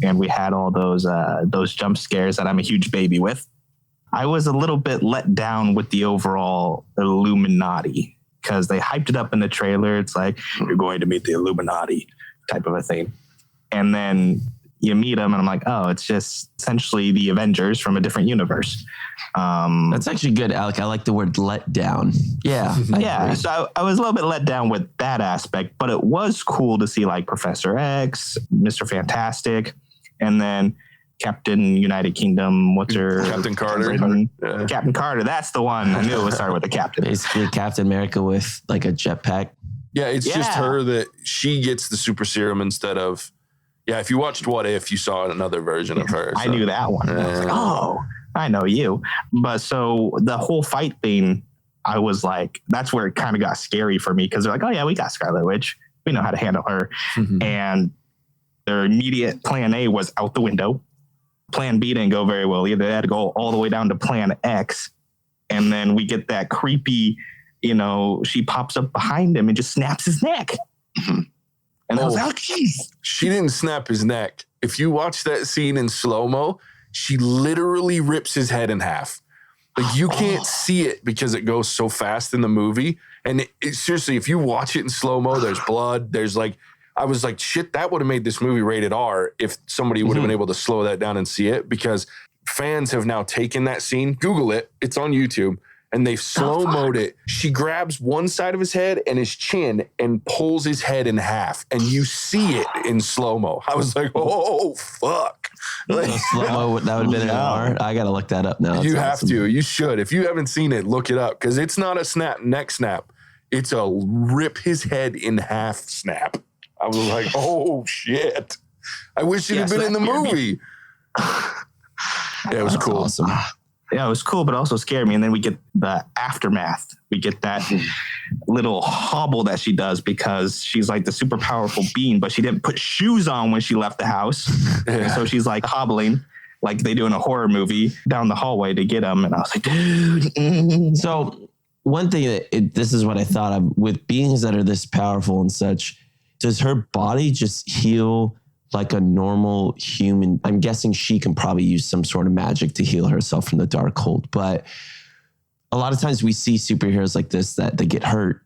S3: And we had all those jump scares that I'm a huge baby with. I was a little bit let down with the overall Illuminati because they hyped it up in the trailer. It's like, you're going to meet the Illuminati type of a thing. And then you meet them and I'm like, oh, it's just essentially the Avengers from a different universe.
S2: That's actually good, Alec. I like the word let down. Yeah.
S3: Yeah. So I was a little bit let down with that aspect, but it was cool to see like Professor X, Mr. Fantastic, and then Captain United Kingdom. What's her?
S1: Captain Carter.
S3: Yeah. Captain Carter. That's the one. I knew it would start with a captain.
S2: Basically Captain America with like a jetpack.
S1: Yeah, it's just her that she gets the super serum instead of. Yeah, if you watched What If, you saw another version of her. So.
S3: I knew that one. I was like, oh, I know you. But so the whole fight thing, I was like, that's where it kind of got scary for me because they're like, oh, yeah, we got Scarlet Witch. We know how to handle her. Mm-hmm. And their immediate plan A was out the window. Plan B didn't go very well either. They had to go all the way down to plan X. And then we get that creepy, she pops up behind him and just snaps his neck. Mm-hmm. And I was like, oh, geez.
S1: She didn't snap his neck. If you watch that scene in slow-mo, she literally rips his head in half. Like, you can't see it because it goes so fast in the movie. And seriously, if you watch it in slow-mo, there's blood. There's like, I was like, shit, that would have made this movie rated R if somebody would have been able to slow that down and see it, because fans have now taken that scene. Google it. It's on YouTube. And they've slow-mo'd it. She grabs one side of his head and his chin and pulls his head in half. And you see it in slow-mo. I was like, oh, fuck. Like,
S2: slow-mo, that would have been an R. I got to look that up now.
S1: That's awesome. To. You should. If you haven't seen it, look it up. Because it's not a neck snap. It's a rip his head in half snap. I was like, oh, shit. I wish it had been in the movie. Yeah, it was cool.
S2: Awesome.
S3: Yeah, it was cool, but also scared me. And then we get the aftermath. We get that little hobble that she does because she's like the super powerful being, but she didn't put shoes on when she left the house. Yeah. So she's like hobbling like they do in a horror movie down the hallway to get him. And I was like, dude.
S2: So one thing this is what I thought of with beings that are this powerful and such, does her body just heal like a normal human? I'm guessing she can probably use some sort of magic to heal herself from the dark hold. But a lot of times we see superheroes like this that they get hurt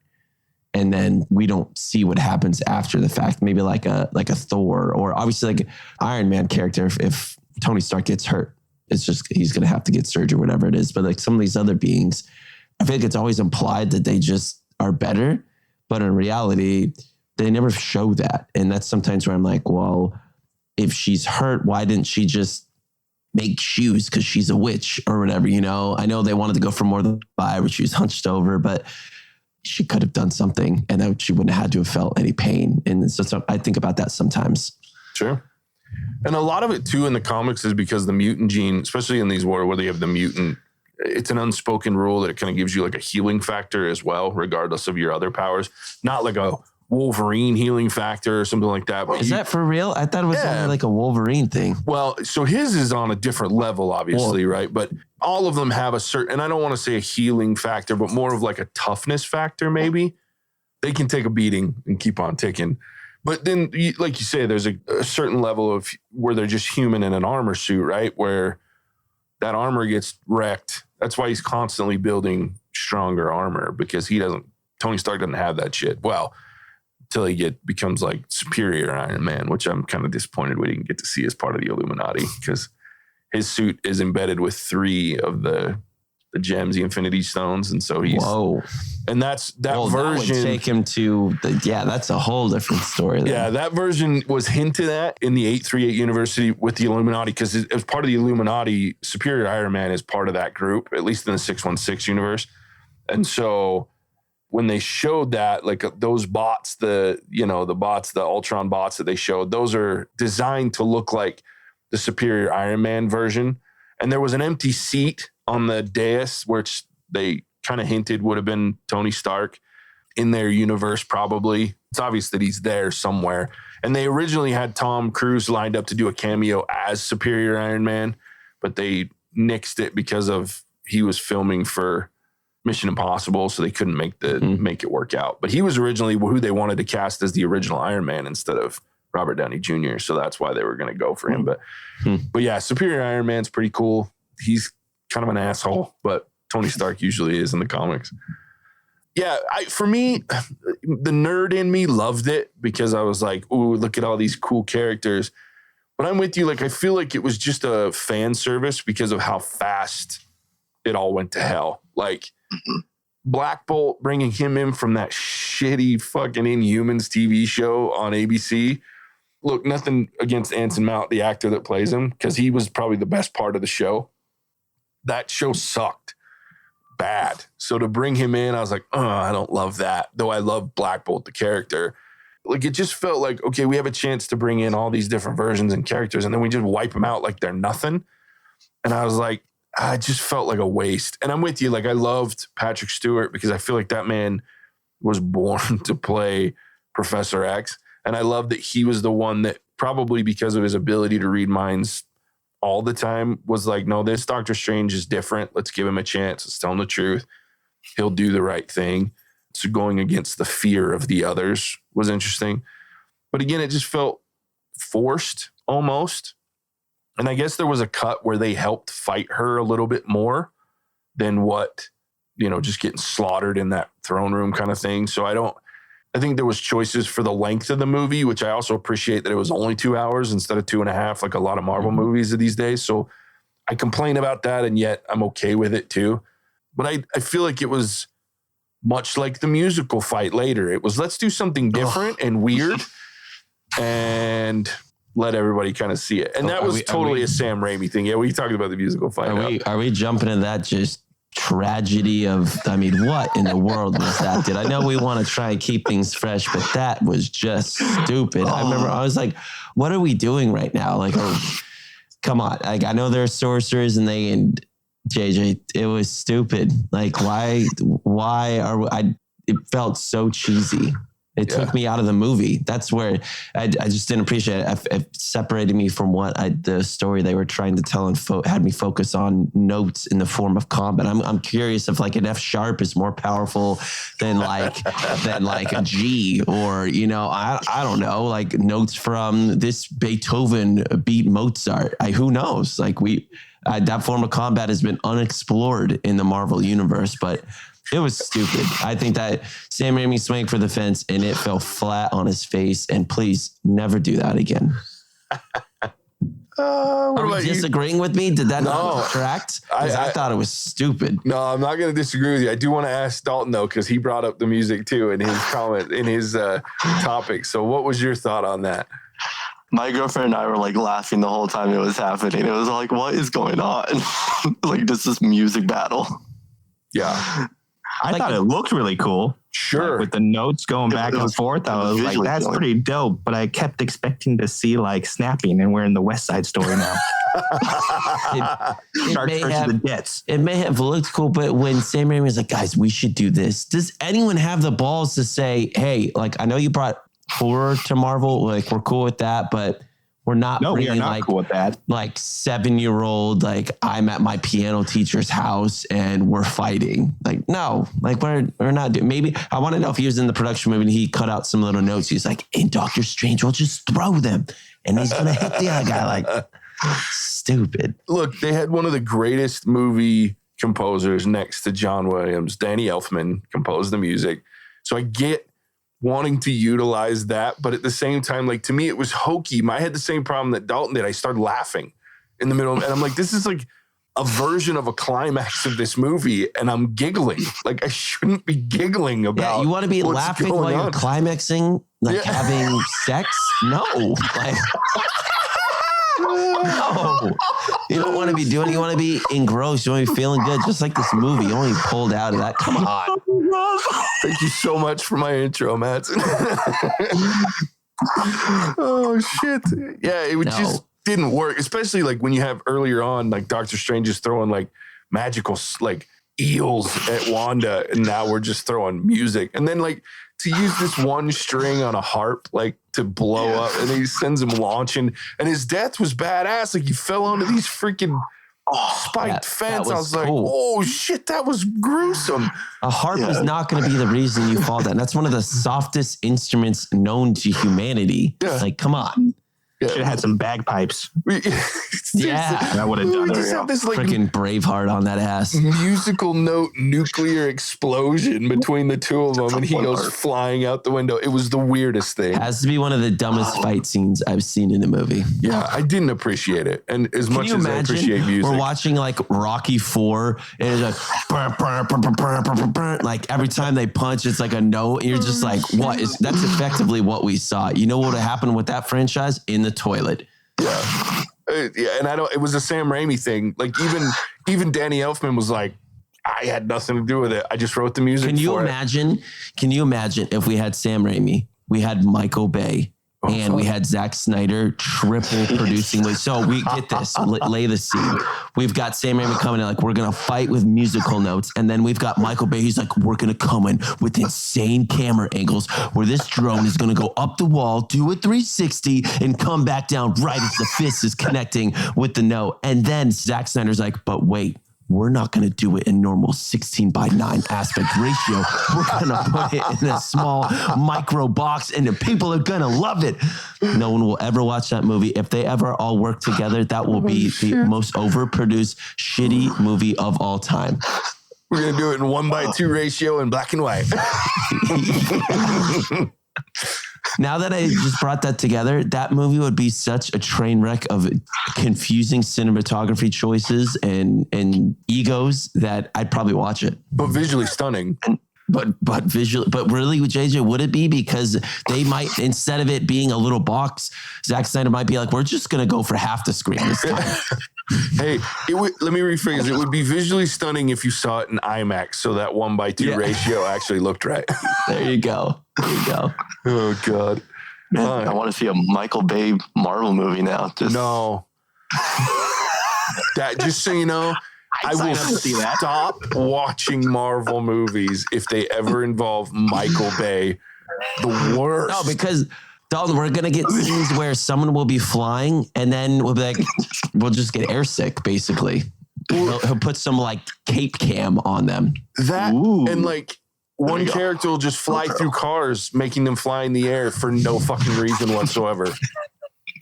S2: and then we don't see what happens after the fact. Maybe like a Thor, or obviously like an Iron Man character. If Tony Stark gets hurt, it's just, he's going to have to get surgery or whatever it is. But like some of these other beings, I feel like it's always implied that they just are better. But in reality, they never show that. And that's sometimes where I'm like, well, if she's hurt, why didn't she just make shoes because she's a witch or whatever, I know they wanted to go for more than five, where she was hunched over, but she could have done something and then she wouldn't have had to have felt any pain. And so I think about that sometimes.
S1: Sure. And a lot of it too in the comics is because the mutant gene, especially in these where they have the mutant, it's an unspoken rule that it kind of gives you like a healing factor as well, regardless of your other powers. Not like a Wolverine healing factor or something like that. But
S2: is that for real? I thought it was only like a Wolverine thing.
S1: Well, so his is on a different level, obviously, right? But all of them have a certain, and I don't want to say a healing factor, but more of like a toughness factor, maybe. They can take a beating and keep on ticking. But then, like you say, there's a certain level of where they're just human in an armor suit, right? Where that armor gets wrecked. That's why he's constantly building stronger armor, because Tony Stark doesn't have that shit. Well, until he becomes like superior Iron Man, which I'm kind of disappointed we didn't get to see as part of the Illuminati, because his suit is embedded with 3 of the gems, the Infinity Stones, and so he's and that's that version.
S2: That would take him to that's a whole different story. Then.
S1: Yeah, that version was hinted at in the 838 University with the Illuminati, because as part of the Illuminati, Superior Iron Man is part of that group, at least in the 616 universe, and so. When they showed that, like those bots, the Ultron bots that they showed, those are designed to look like the Superior Iron Man version. And there was an empty seat on the dais, which they kind of hinted would have been Tony Stark in their universe, probably. It's obvious that he's there somewhere. And they originally had Tom Cruise lined up to do a cameo as Superior Iron Man, but they nixed it because of he was filming for Mission Impossible, so they couldn't make it work out. But he was originally who they wanted to cast as the original Iron Man instead of Robert Downey Jr., so that's why they were going to go for him. But yeah, Superior Iron Man's pretty cool. He's kind of an asshole, but Tony Stark usually is in the comics. Yeah, for me, the nerd in me loved it because I was like, ooh, look at all these cool characters. But I'm with you. Like, I feel like it was just a fan service because of how fast it all went to hell. Like, Black Bolt, bringing him in from that shitty fucking Inhumans TV show on ABC. Look, nothing against Anson Mount, the actor that plays him, because he was probably the best part of the show. That show sucked bad. So to bring him in, I was like, oh, I don't love that. Though I love Black Bolt, the character. Like, it just felt like, okay, we have a chance to bring in all these different versions and characters, and then we just wipe them out like they're nothing. And I was like, I just felt like a waste. And I'm with you. Like, I loved Patrick Stewart because I feel like that man was born to play Professor X. And I love that he was the one that, probably because of his ability to read minds all the time, was like, no, this Doctor Strange is different. Let's give him a chance. Let's tell him the truth. He'll do the right thing. So going against the fear of the others was interesting. But again, it just felt forced almost. And I guess there was a cut where they helped fight her a little bit more than what, just getting slaughtered in that throne room kind of thing. So I think there was choices for the length of the movie, which I also appreciate that it was only 2 hours instead of 2.5, like a lot of Marvel movies of these days. So I complain about that, and yet I'm okay with it too. But I feel like it was much like the musical fight later. It was, let's do something different and weird and let everybody kind of see it. And that was totally a Sam Raimi thing. Yeah, we talked about the musical fight.
S2: Are we jumping in that just tragedy of, what in the world was that, dude? I know we want to try and keep things fresh, but that was just stupid. I remember I was like, what are we doing right now? Like, come on. Like, I know there's sorcerers and JJ, it was stupid. Like, why it felt so cheesy. It took me out of the movie. That's where I just didn't appreciate it. It separated me from the story they were trying to tell, and had me focus on notes in the form of combat. I'm curious if like an F sharp is more powerful than like a G, or I don't know, like notes from this Beethoven beat Mozart. Who knows? Like that form of combat has been unexplored in the Marvel universe, but it was stupid. I think that Sam Raimi swung for the fence and it fell flat on his face. And please never do that again. Are you disagreeing with me? Did that not detract? I thought it was stupid.
S1: No, I'm not going to disagree with you. I do want to ask Dalton though, because he brought up the music too in his comment, in his topic. So what was your thought on that?
S4: My girlfriend and I were like laughing the whole time it was happening. It was like, what is going on? Like, this music battle.
S1: Yeah.
S3: I thought it looked really cool.
S1: Sure.
S3: Like, with the notes going back and forth, I was like, that's pretty dope. But I kept expecting to see like snapping, and we're in the West Side Story now.
S2: It may have looked cool, but when Sam Raimi was like, guys, we should do this. Does anyone have the balls to say, hey, like, I know you brought horror to Marvel, like, we're cool with that, but we're not.
S3: No, we are not cool with that.
S2: Like 7-year-old, like, I'm at my piano teacher's house and we're fighting. Like, no, like, we're not doing. Maybe I want to know if he was in the production movie and he cut out some little notes. He's like, in Doctor Strange, we'll just throw them and he's gonna hit the other guy. Like, stupid.
S1: Look, they had one of the greatest movie composers next to John Williams. Danny Elfman composed the music, so I get wanting to utilize that, but at the same time, like, to me, it was hokey. I had the same problem that Dalton did. I started laughing in the middle, and I'm like, this is like a version of a climax of this movie, and I'm giggling. Like, I shouldn't be giggling about.
S2: Yeah, you want to be laughing while you're climaxing, like having sex? No, like. No, you don't want to be doing. You want to be engrossed. You want to be feeling good, just like this movie. You want to be pulled out of that. Come on.
S1: Thank you so much for my intro, Mattson. Oh shit! Yeah, it just didn't work. Especially like when you have earlier on, like Doctor Strange is throwing like magical like eels at Wanda, and now we're just throwing music, and then like to use this one string on a harp, like to blow up, and he sends him launching, and his death was badass. Like he fell onto these freaking spiked fence. I was like, oh shit, that was gruesome.
S2: A harp is not going to be the reason you fall down. That's one of the softest instruments known to humanity. Yeah. Like, come on.
S3: Should have had some bagpipes.
S2: Yeah.
S3: I would have done
S1: We
S3: it.
S1: just have this like
S2: Freaking Braveheart on that ass.
S1: musical note nuclear explosion between the two of them, and he goes flying out the window. It was the weirdest thing.
S2: Has to be one of the dumbest fight scenes I've seen in a movie.
S1: Yeah, I didn't appreciate it. And as much as I appreciate music.
S2: We're watching like Rocky IV, and it's like, burr, burr, burr, burr, burr, burr, burr. Like every time they punch, it's like a note. And you're just like, what is that's effectively what we saw. You know what would have happened with that franchise? In the toilet.
S1: Yeah. Yeah, and it was a Sam Raimi thing. Like even Danny Elfman was like, I had nothing to do with it. I just wrote the music. Can you imagine
S2: if we had Sam Raimi, we had Michael Bay, and we had Zack Snyder triple producing. So we get this, lay the scene. We've got Sam Raimi coming in like, we're going to fight with musical notes. And then we've got Michael Bay. He's like, we're going to come in with insane camera angles where this drone is going to go up the wall, do a 360 and come back down right as the fist is connecting with the note. And then Zack Snyder's like, but wait, we're not going to do it in normal 16:9 aspect ratio. We're going to put it in a small micro box and the people are going to love it. No one will ever watch that movie. If they ever all work together, that will be the most overproduced, shitty movie of all time.
S1: We're going to do it in 1:2 ratio in black and white.
S2: Now that I just brought that together, that movie would be such a train wreck of confusing cinematography choices and egos that I'd probably watch it.
S1: But visually stunning.
S2: But really with JJ, would it be? Because they might, instead of it being a little box, Zack Snyder might be like, we're just going to go for half the screen this time.
S1: Hey, let me rephrase. It would be visually stunning if you saw it in IMAX, so that 1:2 ratio actually looked right.
S2: There you go.
S1: Oh God,
S4: man, I want to see a Michael Bay Marvel movie now.
S1: No, that just so you know, I will stop watching Marvel movies if they ever involve Michael Bay. The worst.
S2: No, because Dalton, we're going to get scenes where someone will be flying and then we'll be like, we'll just get airsick, basically. He'll put some like cape cam on them.
S1: That and like one character will just fly through cars, making them fly in the air for no fucking reason whatsoever.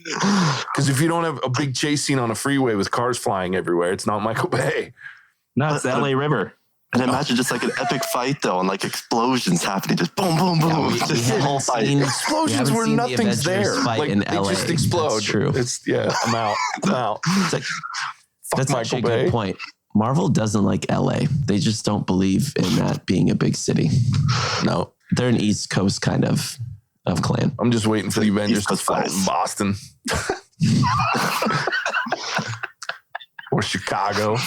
S1: Because if you don't have a big chase scene on a freeway with cars flying everywhere, it's not Michael Bay.
S3: No, it's the LA River.
S4: And imagine just like an epic fight though, and like explosions happening, just boom, boom, boom.
S2: Yeah,
S4: just the whole fight.
S1: Explosions where nothing's there.
S2: Like in
S1: they
S2: LA.
S1: just explode.
S2: That's true.
S1: I'm out.
S2: It's like,
S1: fuck
S2: that's
S1: Michael
S2: actually a
S1: Bay.
S2: good point. Marvel doesn't like LA. They just don't believe in that being a big city. No, they're an East Coast kind of clan.
S1: I'm just waiting for the Avengers to fight in Boston. Or Chicago.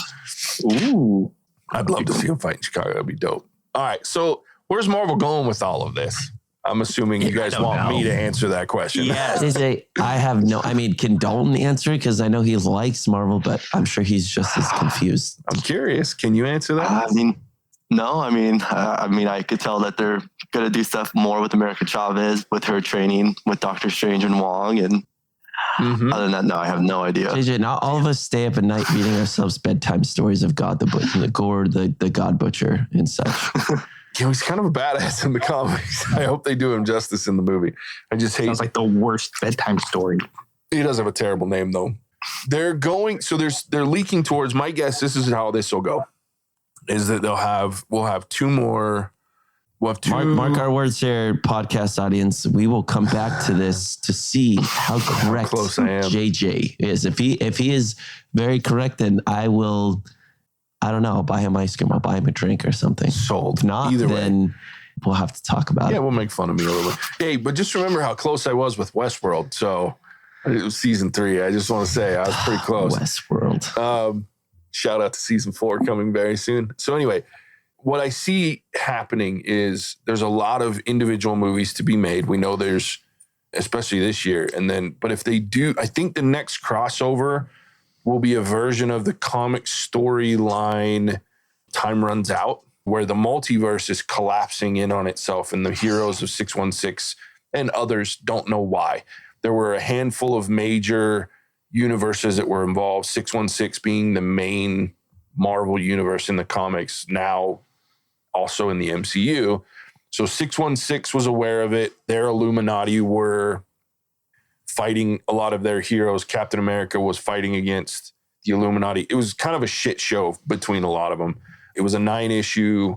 S3: Ooh.
S1: I'd love to see him fight in Chicago. That'd be dope. All right. So where's Marvel going with all of this? I'm assuming you guys want me to answer that question.
S2: Yes. JJ, can Dalton answer it? Because I know he likes Marvel, but I'm sure he's just as confused.
S1: I'm curious. Can you answer that?
S4: I could tell that they're going to do stuff more with America Chavez, with her training with Doctor Strange and Wong. And other than that, no, I have no idea.
S2: JJ, not all of us stay up at night reading ourselves bedtime stories of God the Butcher, the Gore, the God Butcher, and such.
S1: He's kind of a badass in the comics. I hope they do him justice in the movie. I just hate.
S3: Sounds like the worst bedtime story.
S1: He does have a terrible name though. They're leaking towards. My guess, this is how this will go, is that we'll have two more. We'll have two.
S2: Mark our words here, podcast audience. We will come back to this to see how correct
S1: close I am.
S2: JJ is. If he is very correct, then I will. I don't know. I'll buy him ice cream. I'll buy him a drink or something.
S1: Sold.
S2: If not,
S1: Either
S2: then
S1: way.
S2: We'll have to talk about it.
S1: Yeah, we'll make fun of me a little bit. Hey, but just remember how close I was with Westworld. So it was season 3. I just want to say I was pretty close.
S2: Westworld.
S1: Shout out to season 4 coming very soon. So anyway, what I see happening is there's a lot of individual movies to be made. We know there's, especially this year. But if they do, I think the next crossover will be a version of the comic storyline Time Runs Out, where the multiverse is collapsing in on itself and the heroes of 616 and others don't know why. There were a handful of major universes that were involved, 616 being the main Marvel universe in the comics, now also in the MCU. So 616 was aware of it. Their Illuminati were fighting a lot of their heroes. Captain America was fighting against the Illuminati. It was kind of a shit show between a lot of them. It was a 9-issue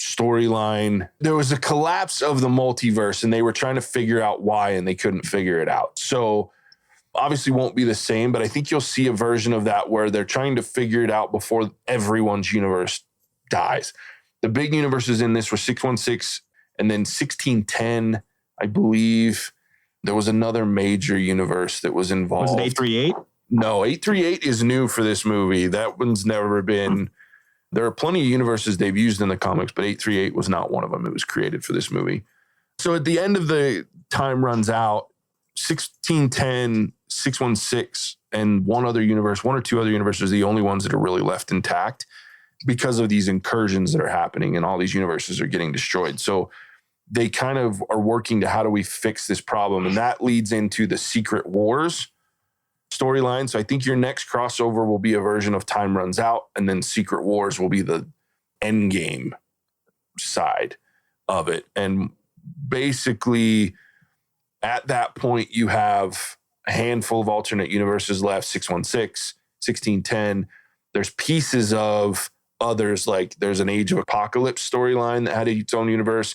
S1: storyline. There was a collapse of the multiverse, and they were trying to figure out why, and they couldn't figure it out. So obviously won't be the same, but I think you'll see a version of that where they're trying to figure it out before everyone's universe dies. The big universes in this were 616 and then 1610, I believe. There was another major universe that was involved.
S3: Was it 838?
S1: No, 838 is new for this movie. That one's never been... There are plenty of universes they've used in the comics, but 838 was not one of them. It was created for this movie. So at the end of the time runs out, 1610, 616, and one or two other universes are the only ones that are really left intact because of these incursions that are happening and all these universes are getting destroyed. So they kind of are working to how do we fix this problem? And that leads into the Secret Wars storyline. So I think your next crossover will be a version of Time Runs Out, and then Secret Wars will be the end game side of it. And basically at that point, you have a handful of alternate universes left, 616, 1610. There's pieces of others, like there's an Age of Apocalypse storyline that had its own universe.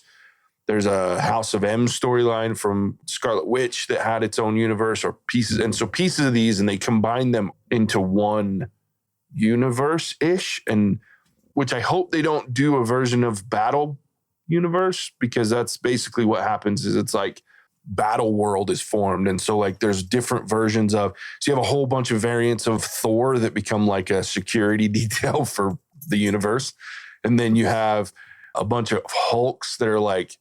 S1: There's a House of M storyline from Scarlet Witch that had its own universe or pieces. And so pieces of these, and they combine them into one universe-ish, and which I hope they don't do a version of Battle Universe, because that's basically what happens is it's like Battle World is formed. And so like there's different versions of, so you have a whole bunch of variants of Thor that become like a security detail for the universe. And then you have a bunch of Hulks that are like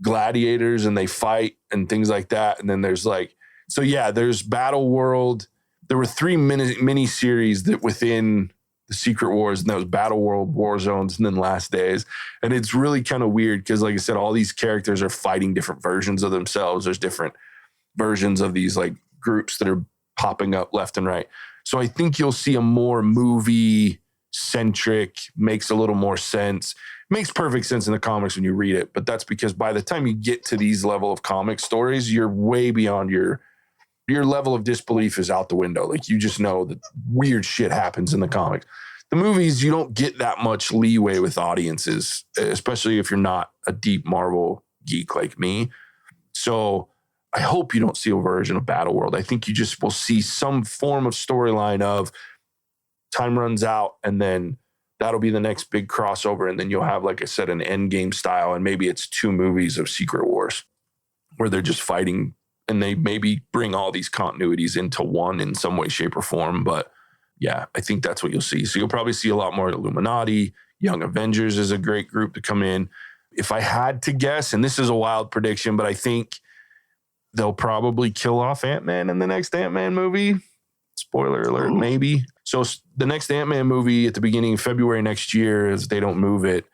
S1: gladiators and they fight and things like that. And then there's like, so yeah, there's Battle World. There were 3 mini series that within the Secret Wars, and that was Battle World, War Zones, and then Last Days. And it's really kind of weird because, like I said, all these characters are fighting different versions of themselves. There's different versions of these like groups that are popping up left and right. So I think you'll see a more movie centric, makes a little more sense. Makes perfect sense in the comics when you read it, but that's because by the time you get to these level of comic stories, you're way beyond your level of disbelief is out the window. Like you just know that weird shit happens in the comics. The movies, you don't get that much leeway with audiences, especially if you're not a deep Marvel geek like me. So I hope you don't see a version of Battle World. I think you just will see some form of storyline of Time Runs Out, and then that'll be the next big crossover. And then you'll have, like I said, an end game style, and maybe it's 2 movies of Secret Wars where they're just fighting, and they maybe bring all these continuities into one in some way, shape, or form. But yeah, I think that's what you'll see. So you'll probably see a lot more Illuminati. Young Avengers is a great group to come in. If I had to guess, and this is a wild prediction, but I think they'll probably kill off Ant-Man in the next Ant-Man movie. Spoiler alert, maybe. So the next Ant-Man movie at the beginning of February next year, if they don't move it,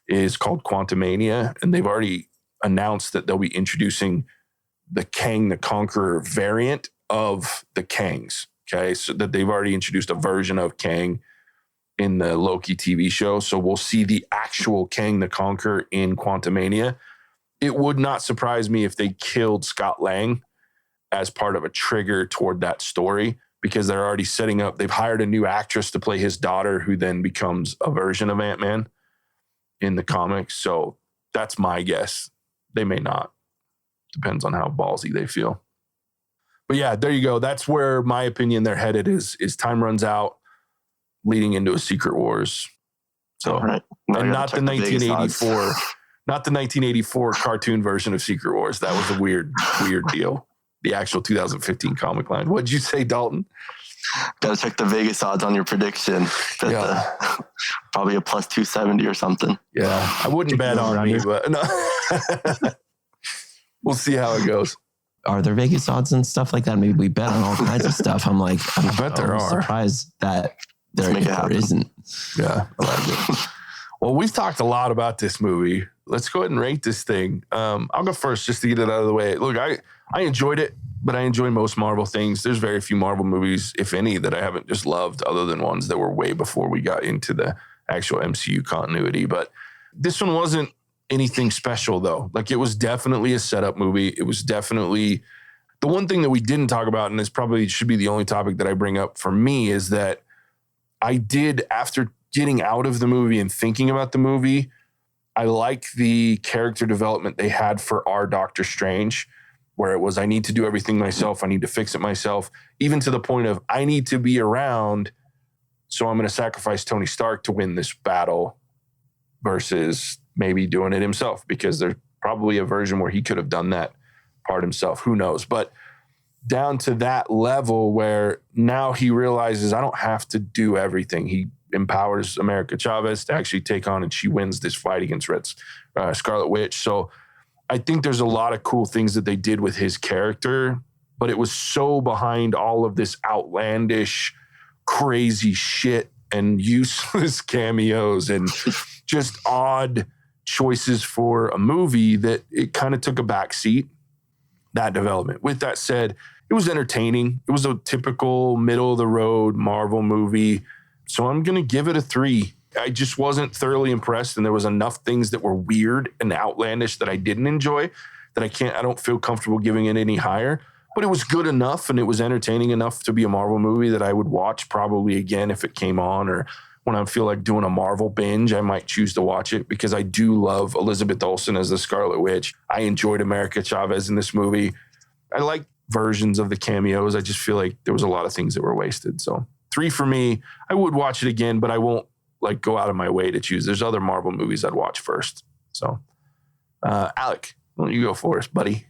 S1: is called Quantumania. And they've already announced that they'll be introducing the Kang the Conqueror variant of the Kangs. Okay, so that they've already introduced a version of Kang in the Loki TV show. So we'll see the actual Kang the Conqueror in Quantumania. It would not surprise me if they killed Scott Lang as part of a trigger toward that story, because they're already setting up. They've hired a new actress to play his daughter, who then becomes a version of Ant-Man in the comics. So that's my guess. They may not. Depends on how ballsy they feel. But yeah, there you go. That's where my opinion they're headed is Time Runs Out leading into a Secret Wars. So,
S4: right.
S1: and not the 1984 cartoon version of Secret Wars. That was a weird deal. The actual 2015 comic line. What'd you say, Dalton?
S4: Gotta check the Vegas odds on your prediction. Probably a plus 270 or something.
S1: Yeah, I wouldn't bet on me, but no. We'll see how it goes.
S2: Are there Vegas odds and stuff like that? Maybe we bet on all kinds of stuff. I bet there are. Surprised that there isn't.
S1: Yeah, I like it. Well, we've talked a lot about this movie. Let's go ahead and rate this thing. I'll go first just to get it out of the way. Look, I enjoyed it, but I enjoy most Marvel things. There's very few Marvel movies, if any, that I haven't just loved, other than ones that were way before we got into the actual MCU continuity. But this one wasn't anything special, though. Like, it was definitely a setup movie. It was definitely The one thing that we didn't talk about, and this probably should be the only topic that I bring up for me, is that I did, after getting out of the movie and thinking about the movie, I like the character development they had for our Doctor Strange, where it was, I need to do everything myself. I need to fix it myself, even to the point of I need to be around. So I'm going to sacrifice Tony Stark to win this battle versus maybe doing it himself, because there's probably a version where he could have done that part himself. Who knows? But down to that level where now he realizes I don't have to do everything. He empowers America Chavez to actually take on, and she wins this fight against Scarlet Witch. So I think there's a lot of cool things that they did with his character, but it was so behind all of this outlandish, crazy shit and useless cameos and just odd choices for a movie that it kind of took a backseat, that development. With that said, it was entertaining. It was a typical middle of the road Marvel movie. So I'm going to give it a 3. I just wasn't thoroughly impressed, and there was enough things that were weird and outlandish that I didn't enjoy that I don't feel comfortable giving it any higher. But it was good enough, and it was entertaining enough to be a Marvel movie that I would watch probably again if it came on, or when I feel like doing a Marvel binge, I might choose to watch it, because I do love Elizabeth Olsen as the Scarlet Witch. I enjoyed America Chavez in this movie. I like versions of the cameos. I just feel like there was a lot of things that were wasted. So 3 for me. I would watch it again, but I won't like go out of my way to choose. There's other Marvel movies I'd watch first. So Alec, why don't you go for us, buddy?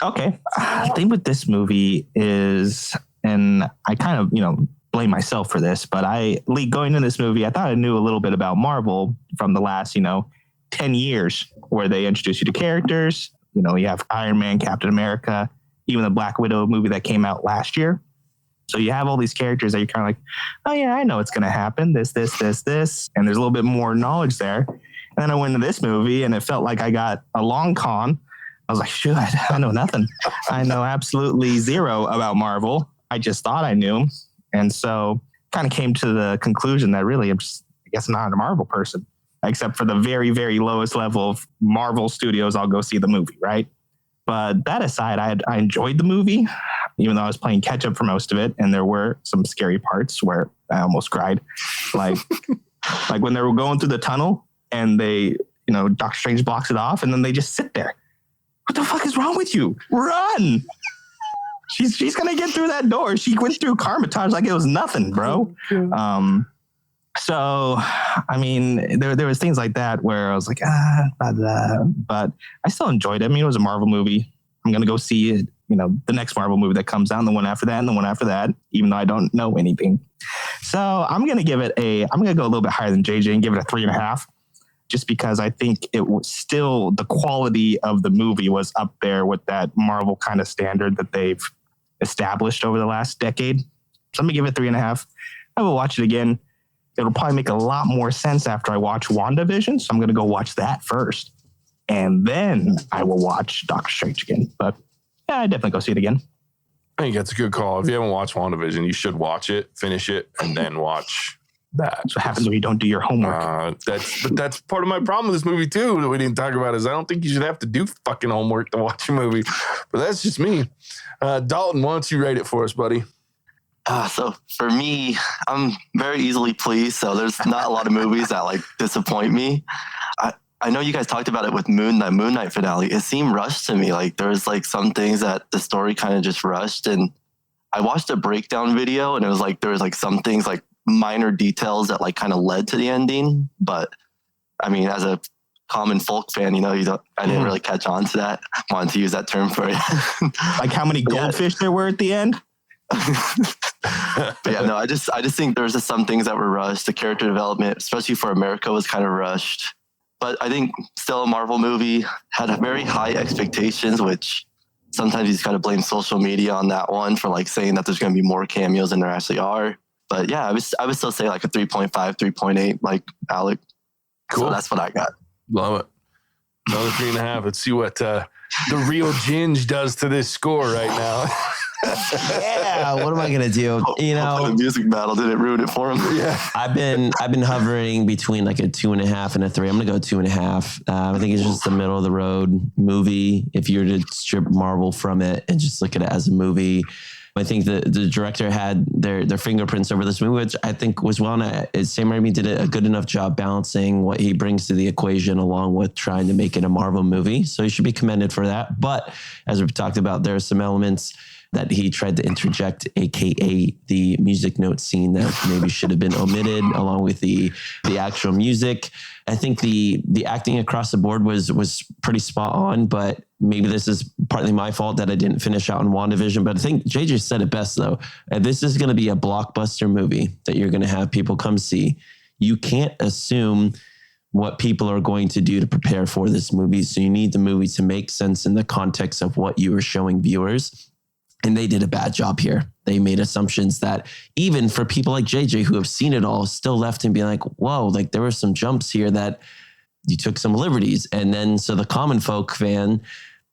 S3: Okay. The thing with this movie is, and I kind of, blame myself for this, but going into this movie, I thought I knew a little bit about Marvel from the last, 10 years, where they introduce you to characters. You have Iron Man, Captain America, even the Black Widow movie that came out last year. So you have all these characters that you're kind of like, oh yeah, I know it's going to happen. This. And there's a little bit more knowledge there. And then I went into this movie and it felt like I got a long con. I was like, shoot, I know nothing. I know absolutely zero about Marvel. I just thought I knew. And so kind of came to the conclusion that really I'm just, I guess, not a Marvel person, except for the very, very lowest level of Marvel Studios. I'll go see the movie, right? But that aside, I enjoyed the movie, even though I was playing catch up for most of it. And there were some scary parts where I almost cried. Like when they were going through the tunnel and they, Doctor Strange blocks it off and then they just sit there. What the fuck is wrong with you? Run! She's going to get through that door. She went through Karmitage like it was nothing, bro. So, I mean, there was things like that where I was like, but I still enjoyed it. I mean, it was a Marvel movie. I'm going to go see it, the next Marvel movie that comes out, and the one after that, and the one after that, even though I don't know anything. So I'm going to give it I'm going to go a little bit higher than JJ and give it a 3.5, just because I think it was still, the quality of the movie was up there with that Marvel kind of standard that they've established over the last decade. So I'm going to give it 3.5. I will watch it again. It'll probably make a lot more sense after I watch WandaVision. So I'm going to go watch that first. And then I will watch Doctor Strange again. But yeah, I definitely go see it again.
S1: I think that's a good call. If you haven't watched WandaVision, you should watch it, finish it, and then watch that.
S3: That's what happens when you don't do your homework.
S1: That's part of my problem with this movie, too, that we didn't talk about, is I don't think you should have to do fucking homework to watch a movie. But that's just me. Dalton, why don't you rate it for us, buddy?
S4: So for me, I'm very easily pleased. So there's not a lot of movies that disappoint me. I know you guys talked about it with Moon Knight finale. It seemed rushed to me. Like there was some things that the story kind of just rushed. And I watched a breakdown video, and it was there was some things minor details that kind of led to the ending. But I mean, as a common folk fan, I didn't really catch on to that. I wanted to use that term for it.
S3: Like how many goldfish there were at the end?
S4: But yeah, no, I just think there's just some things that were rushed. The character development, especially for America, was kind of rushed. But I think still a Marvel movie, had very high expectations, which sometimes you just got to blame social media on that one for saying that there's going to be more cameos than there actually are. But yeah, I would still say a 3.5, 3.8, like Alec.
S1: Cool.
S4: So that's what I got.
S1: Love it. Another 3.5. Let's see what the real Ginge does to this score right now.
S2: Yeah, what am I gonna do? You know,
S4: the music battle didn't ruin it for him.
S1: Yeah.
S2: I've been hovering between like a 2.5 and a 3. I'm gonna go 2.5. I think it's just the middle of the road movie. If you were to strip Marvel from it and just look at it as a movie, I think the director had their fingerprints over this movie, which I think was well. Sam Raimi did a good enough job balancing what he brings to the equation along with trying to make it a Marvel movie. So he should be commended for that. But as we've talked about, there are some elements that he tried to interject, aka the music note scene that maybe should have been omitted, along with the actual music. I think the acting across the board was pretty spot on, but maybe this is partly my fault that I didn't finish out in WandaVision. But I think JJ said it best though. This is going to be a blockbuster movie that you're going to have people come see. You can't assume what people are going to do to prepare for this movie. So you need the movie to make sense in the context of what you are showing viewers. And they did a bad job here. They made assumptions that even for people like JJ who have seen it all, still left and be like, whoa, like there were some jumps here that you took some liberties. And then so the common folk fan,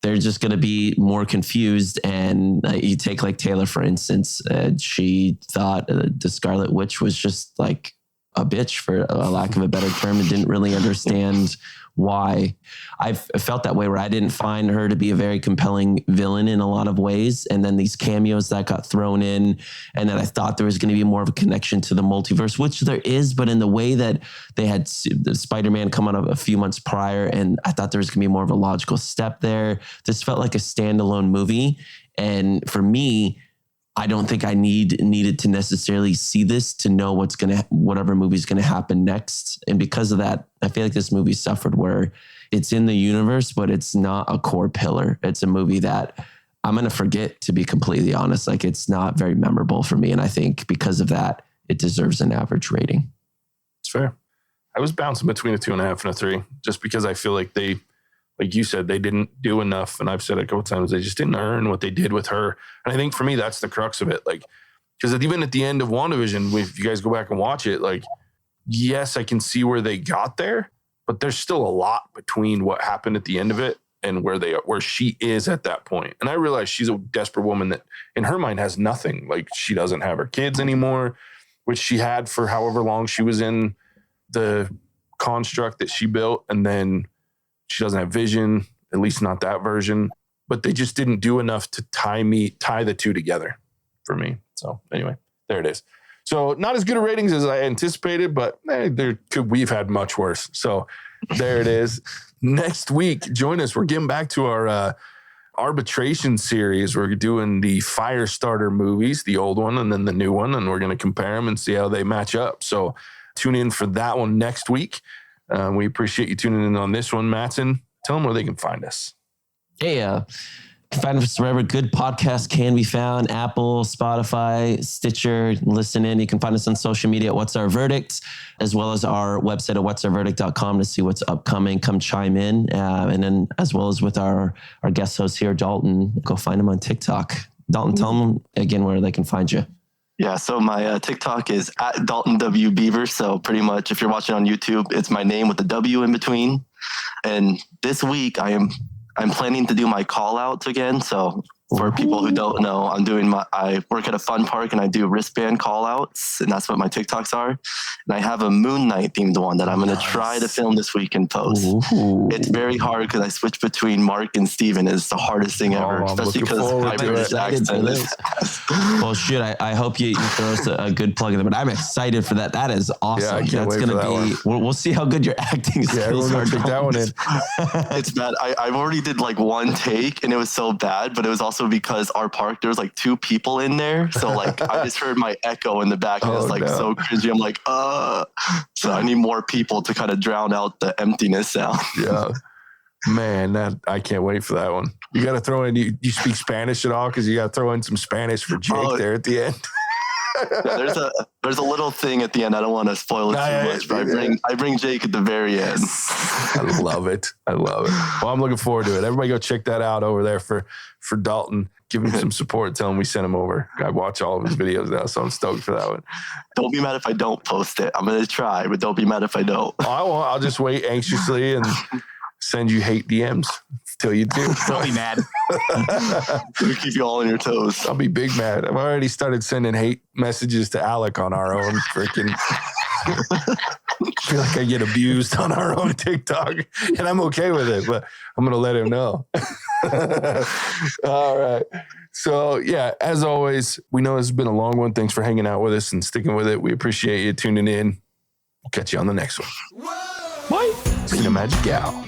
S2: they're just going to be more confused. And you take like Taylor, for instance, she thought the Scarlet Witch was just like a bitch, for a lack of a better term, and didn't really understand why. I've felt that way, where I didn't find her to be a very compelling villain in a lot of ways. And then these cameos that got thrown in, and then I thought there was going to be more of a connection to the multiverse, which there is, but in the way that they had the Spider-Man come out a few months prior, and I thought there was going to be more of a logical step there. This felt like a standalone movie. And for me, I don't think I needed to necessarily see this to know whatever movie's going to happen next. And because of that, I feel like this movie suffered, where it's in the universe, but it's not a core pillar. It's a movie that I'm going to forget, to be completely honest. Like, it's not very memorable for me. And I think because of that, it deserves an average rating.
S1: It's fair. I was bouncing between a 2.5 and a 3, just because I feel like they, like you said, they didn't do enough. And I've said it a couple times, they just didn't earn what they did with her. And I think for me, that's the crux of it. Like, because even at the end of WandaVision, if you guys go back and watch it, like, yes, I can see where they got there, but there's still a lot between what happened at the end of it and where she is at that point. And I realize she's a desperate woman that in her mind has nothing. Like, she doesn't have her kids anymore, which she had for however long she was in the construct that she built. And then she doesn't have Vision, at least not that version, but they just didn't do enough to tie the two together for me. So anyway, there it is. So not as good a ratings as I anticipated, but we've had much worse. So there it is. Next week, join us. We're getting back to our arbitration series. We're doing the Firestarter movies, the old one and then the new one, and we're going to compare them and see how they match up. So tune in for that one next week. We appreciate you tuning in on this one, Mattson. Tell them where they can find us.
S2: Hey, find us wherever good podcasts can be found: Apple, Spotify, Stitcher. Listen in. You can find us on social media at What's Our Verdict, as well as our website at whatsourverdict.com to see what's upcoming. Come chime in. And then as well as with our guest host here, Dalton, go find him on TikTok. Dalton, tell them again where they can find you.
S4: Yeah, so my TikTok is at Dalton W. Beaver. So pretty much if you're watching on YouTube, it's my name with a W in between. And this week I'm planning to do my call outs again. So for people who don't know, I work at a fun park and I do wristband call outs, and that's what my TikToks are. And I have a Moon Knight themed one that I'm going to try to film this week and post.
S2: Ooh.
S4: It's very hard because I switch between Mark and Steven. It's the hardest thing ever, especially because my British accent is.
S2: Well, shit, I hope you throw us a good plug in there, but I'm excited for that. That is awesome.
S1: Yeah, I can't
S2: That's
S1: wait
S2: going
S1: for
S2: to be, we'll see how good your acting skills are.
S1: Take that one in.
S4: It's bad. I've already did like one take and it was so bad, but it was also because our park, there was like 2 people in there. So like I just heard my echo in the back and it's like so cringy. I'm like, so I need more people to kind of drown out the emptiness sound.
S1: Yeah. Man, I can't wait for that one. You got to throw in, you speak Spanish at all? Because you got to throw in some Spanish for Jake there at the end.
S4: Yeah, there's a little thing at the end. I don't want to spoil it too much, but I bring Jake at the very end.
S1: I love it. Well, I'm looking forward to it. Everybody go check that out over there for Dalton. Give him some support. Tell him we sent him over. I watch all of his videos now, so I'm stoked for that one.
S4: Don't be mad if I don't post it. I'm going to try, but don't be mad if I don't.
S1: I won't. I'll just wait anxiously and send you hate DMs. till you do.
S3: I'll be mad.
S4: It'll keep you all on your toes.
S1: I'll be big mad. I've already started sending hate messages to Alec on our own freaking. I feel like I get abused on our own TikTok, and I'm okay with it, but I'm going to let him know. All right. So, yeah, as always, we know it's been a long one. Thanks for hanging out with us and sticking with it. We appreciate you tuning in. We'll catch you on the next one. Bye. Seen a magic gal.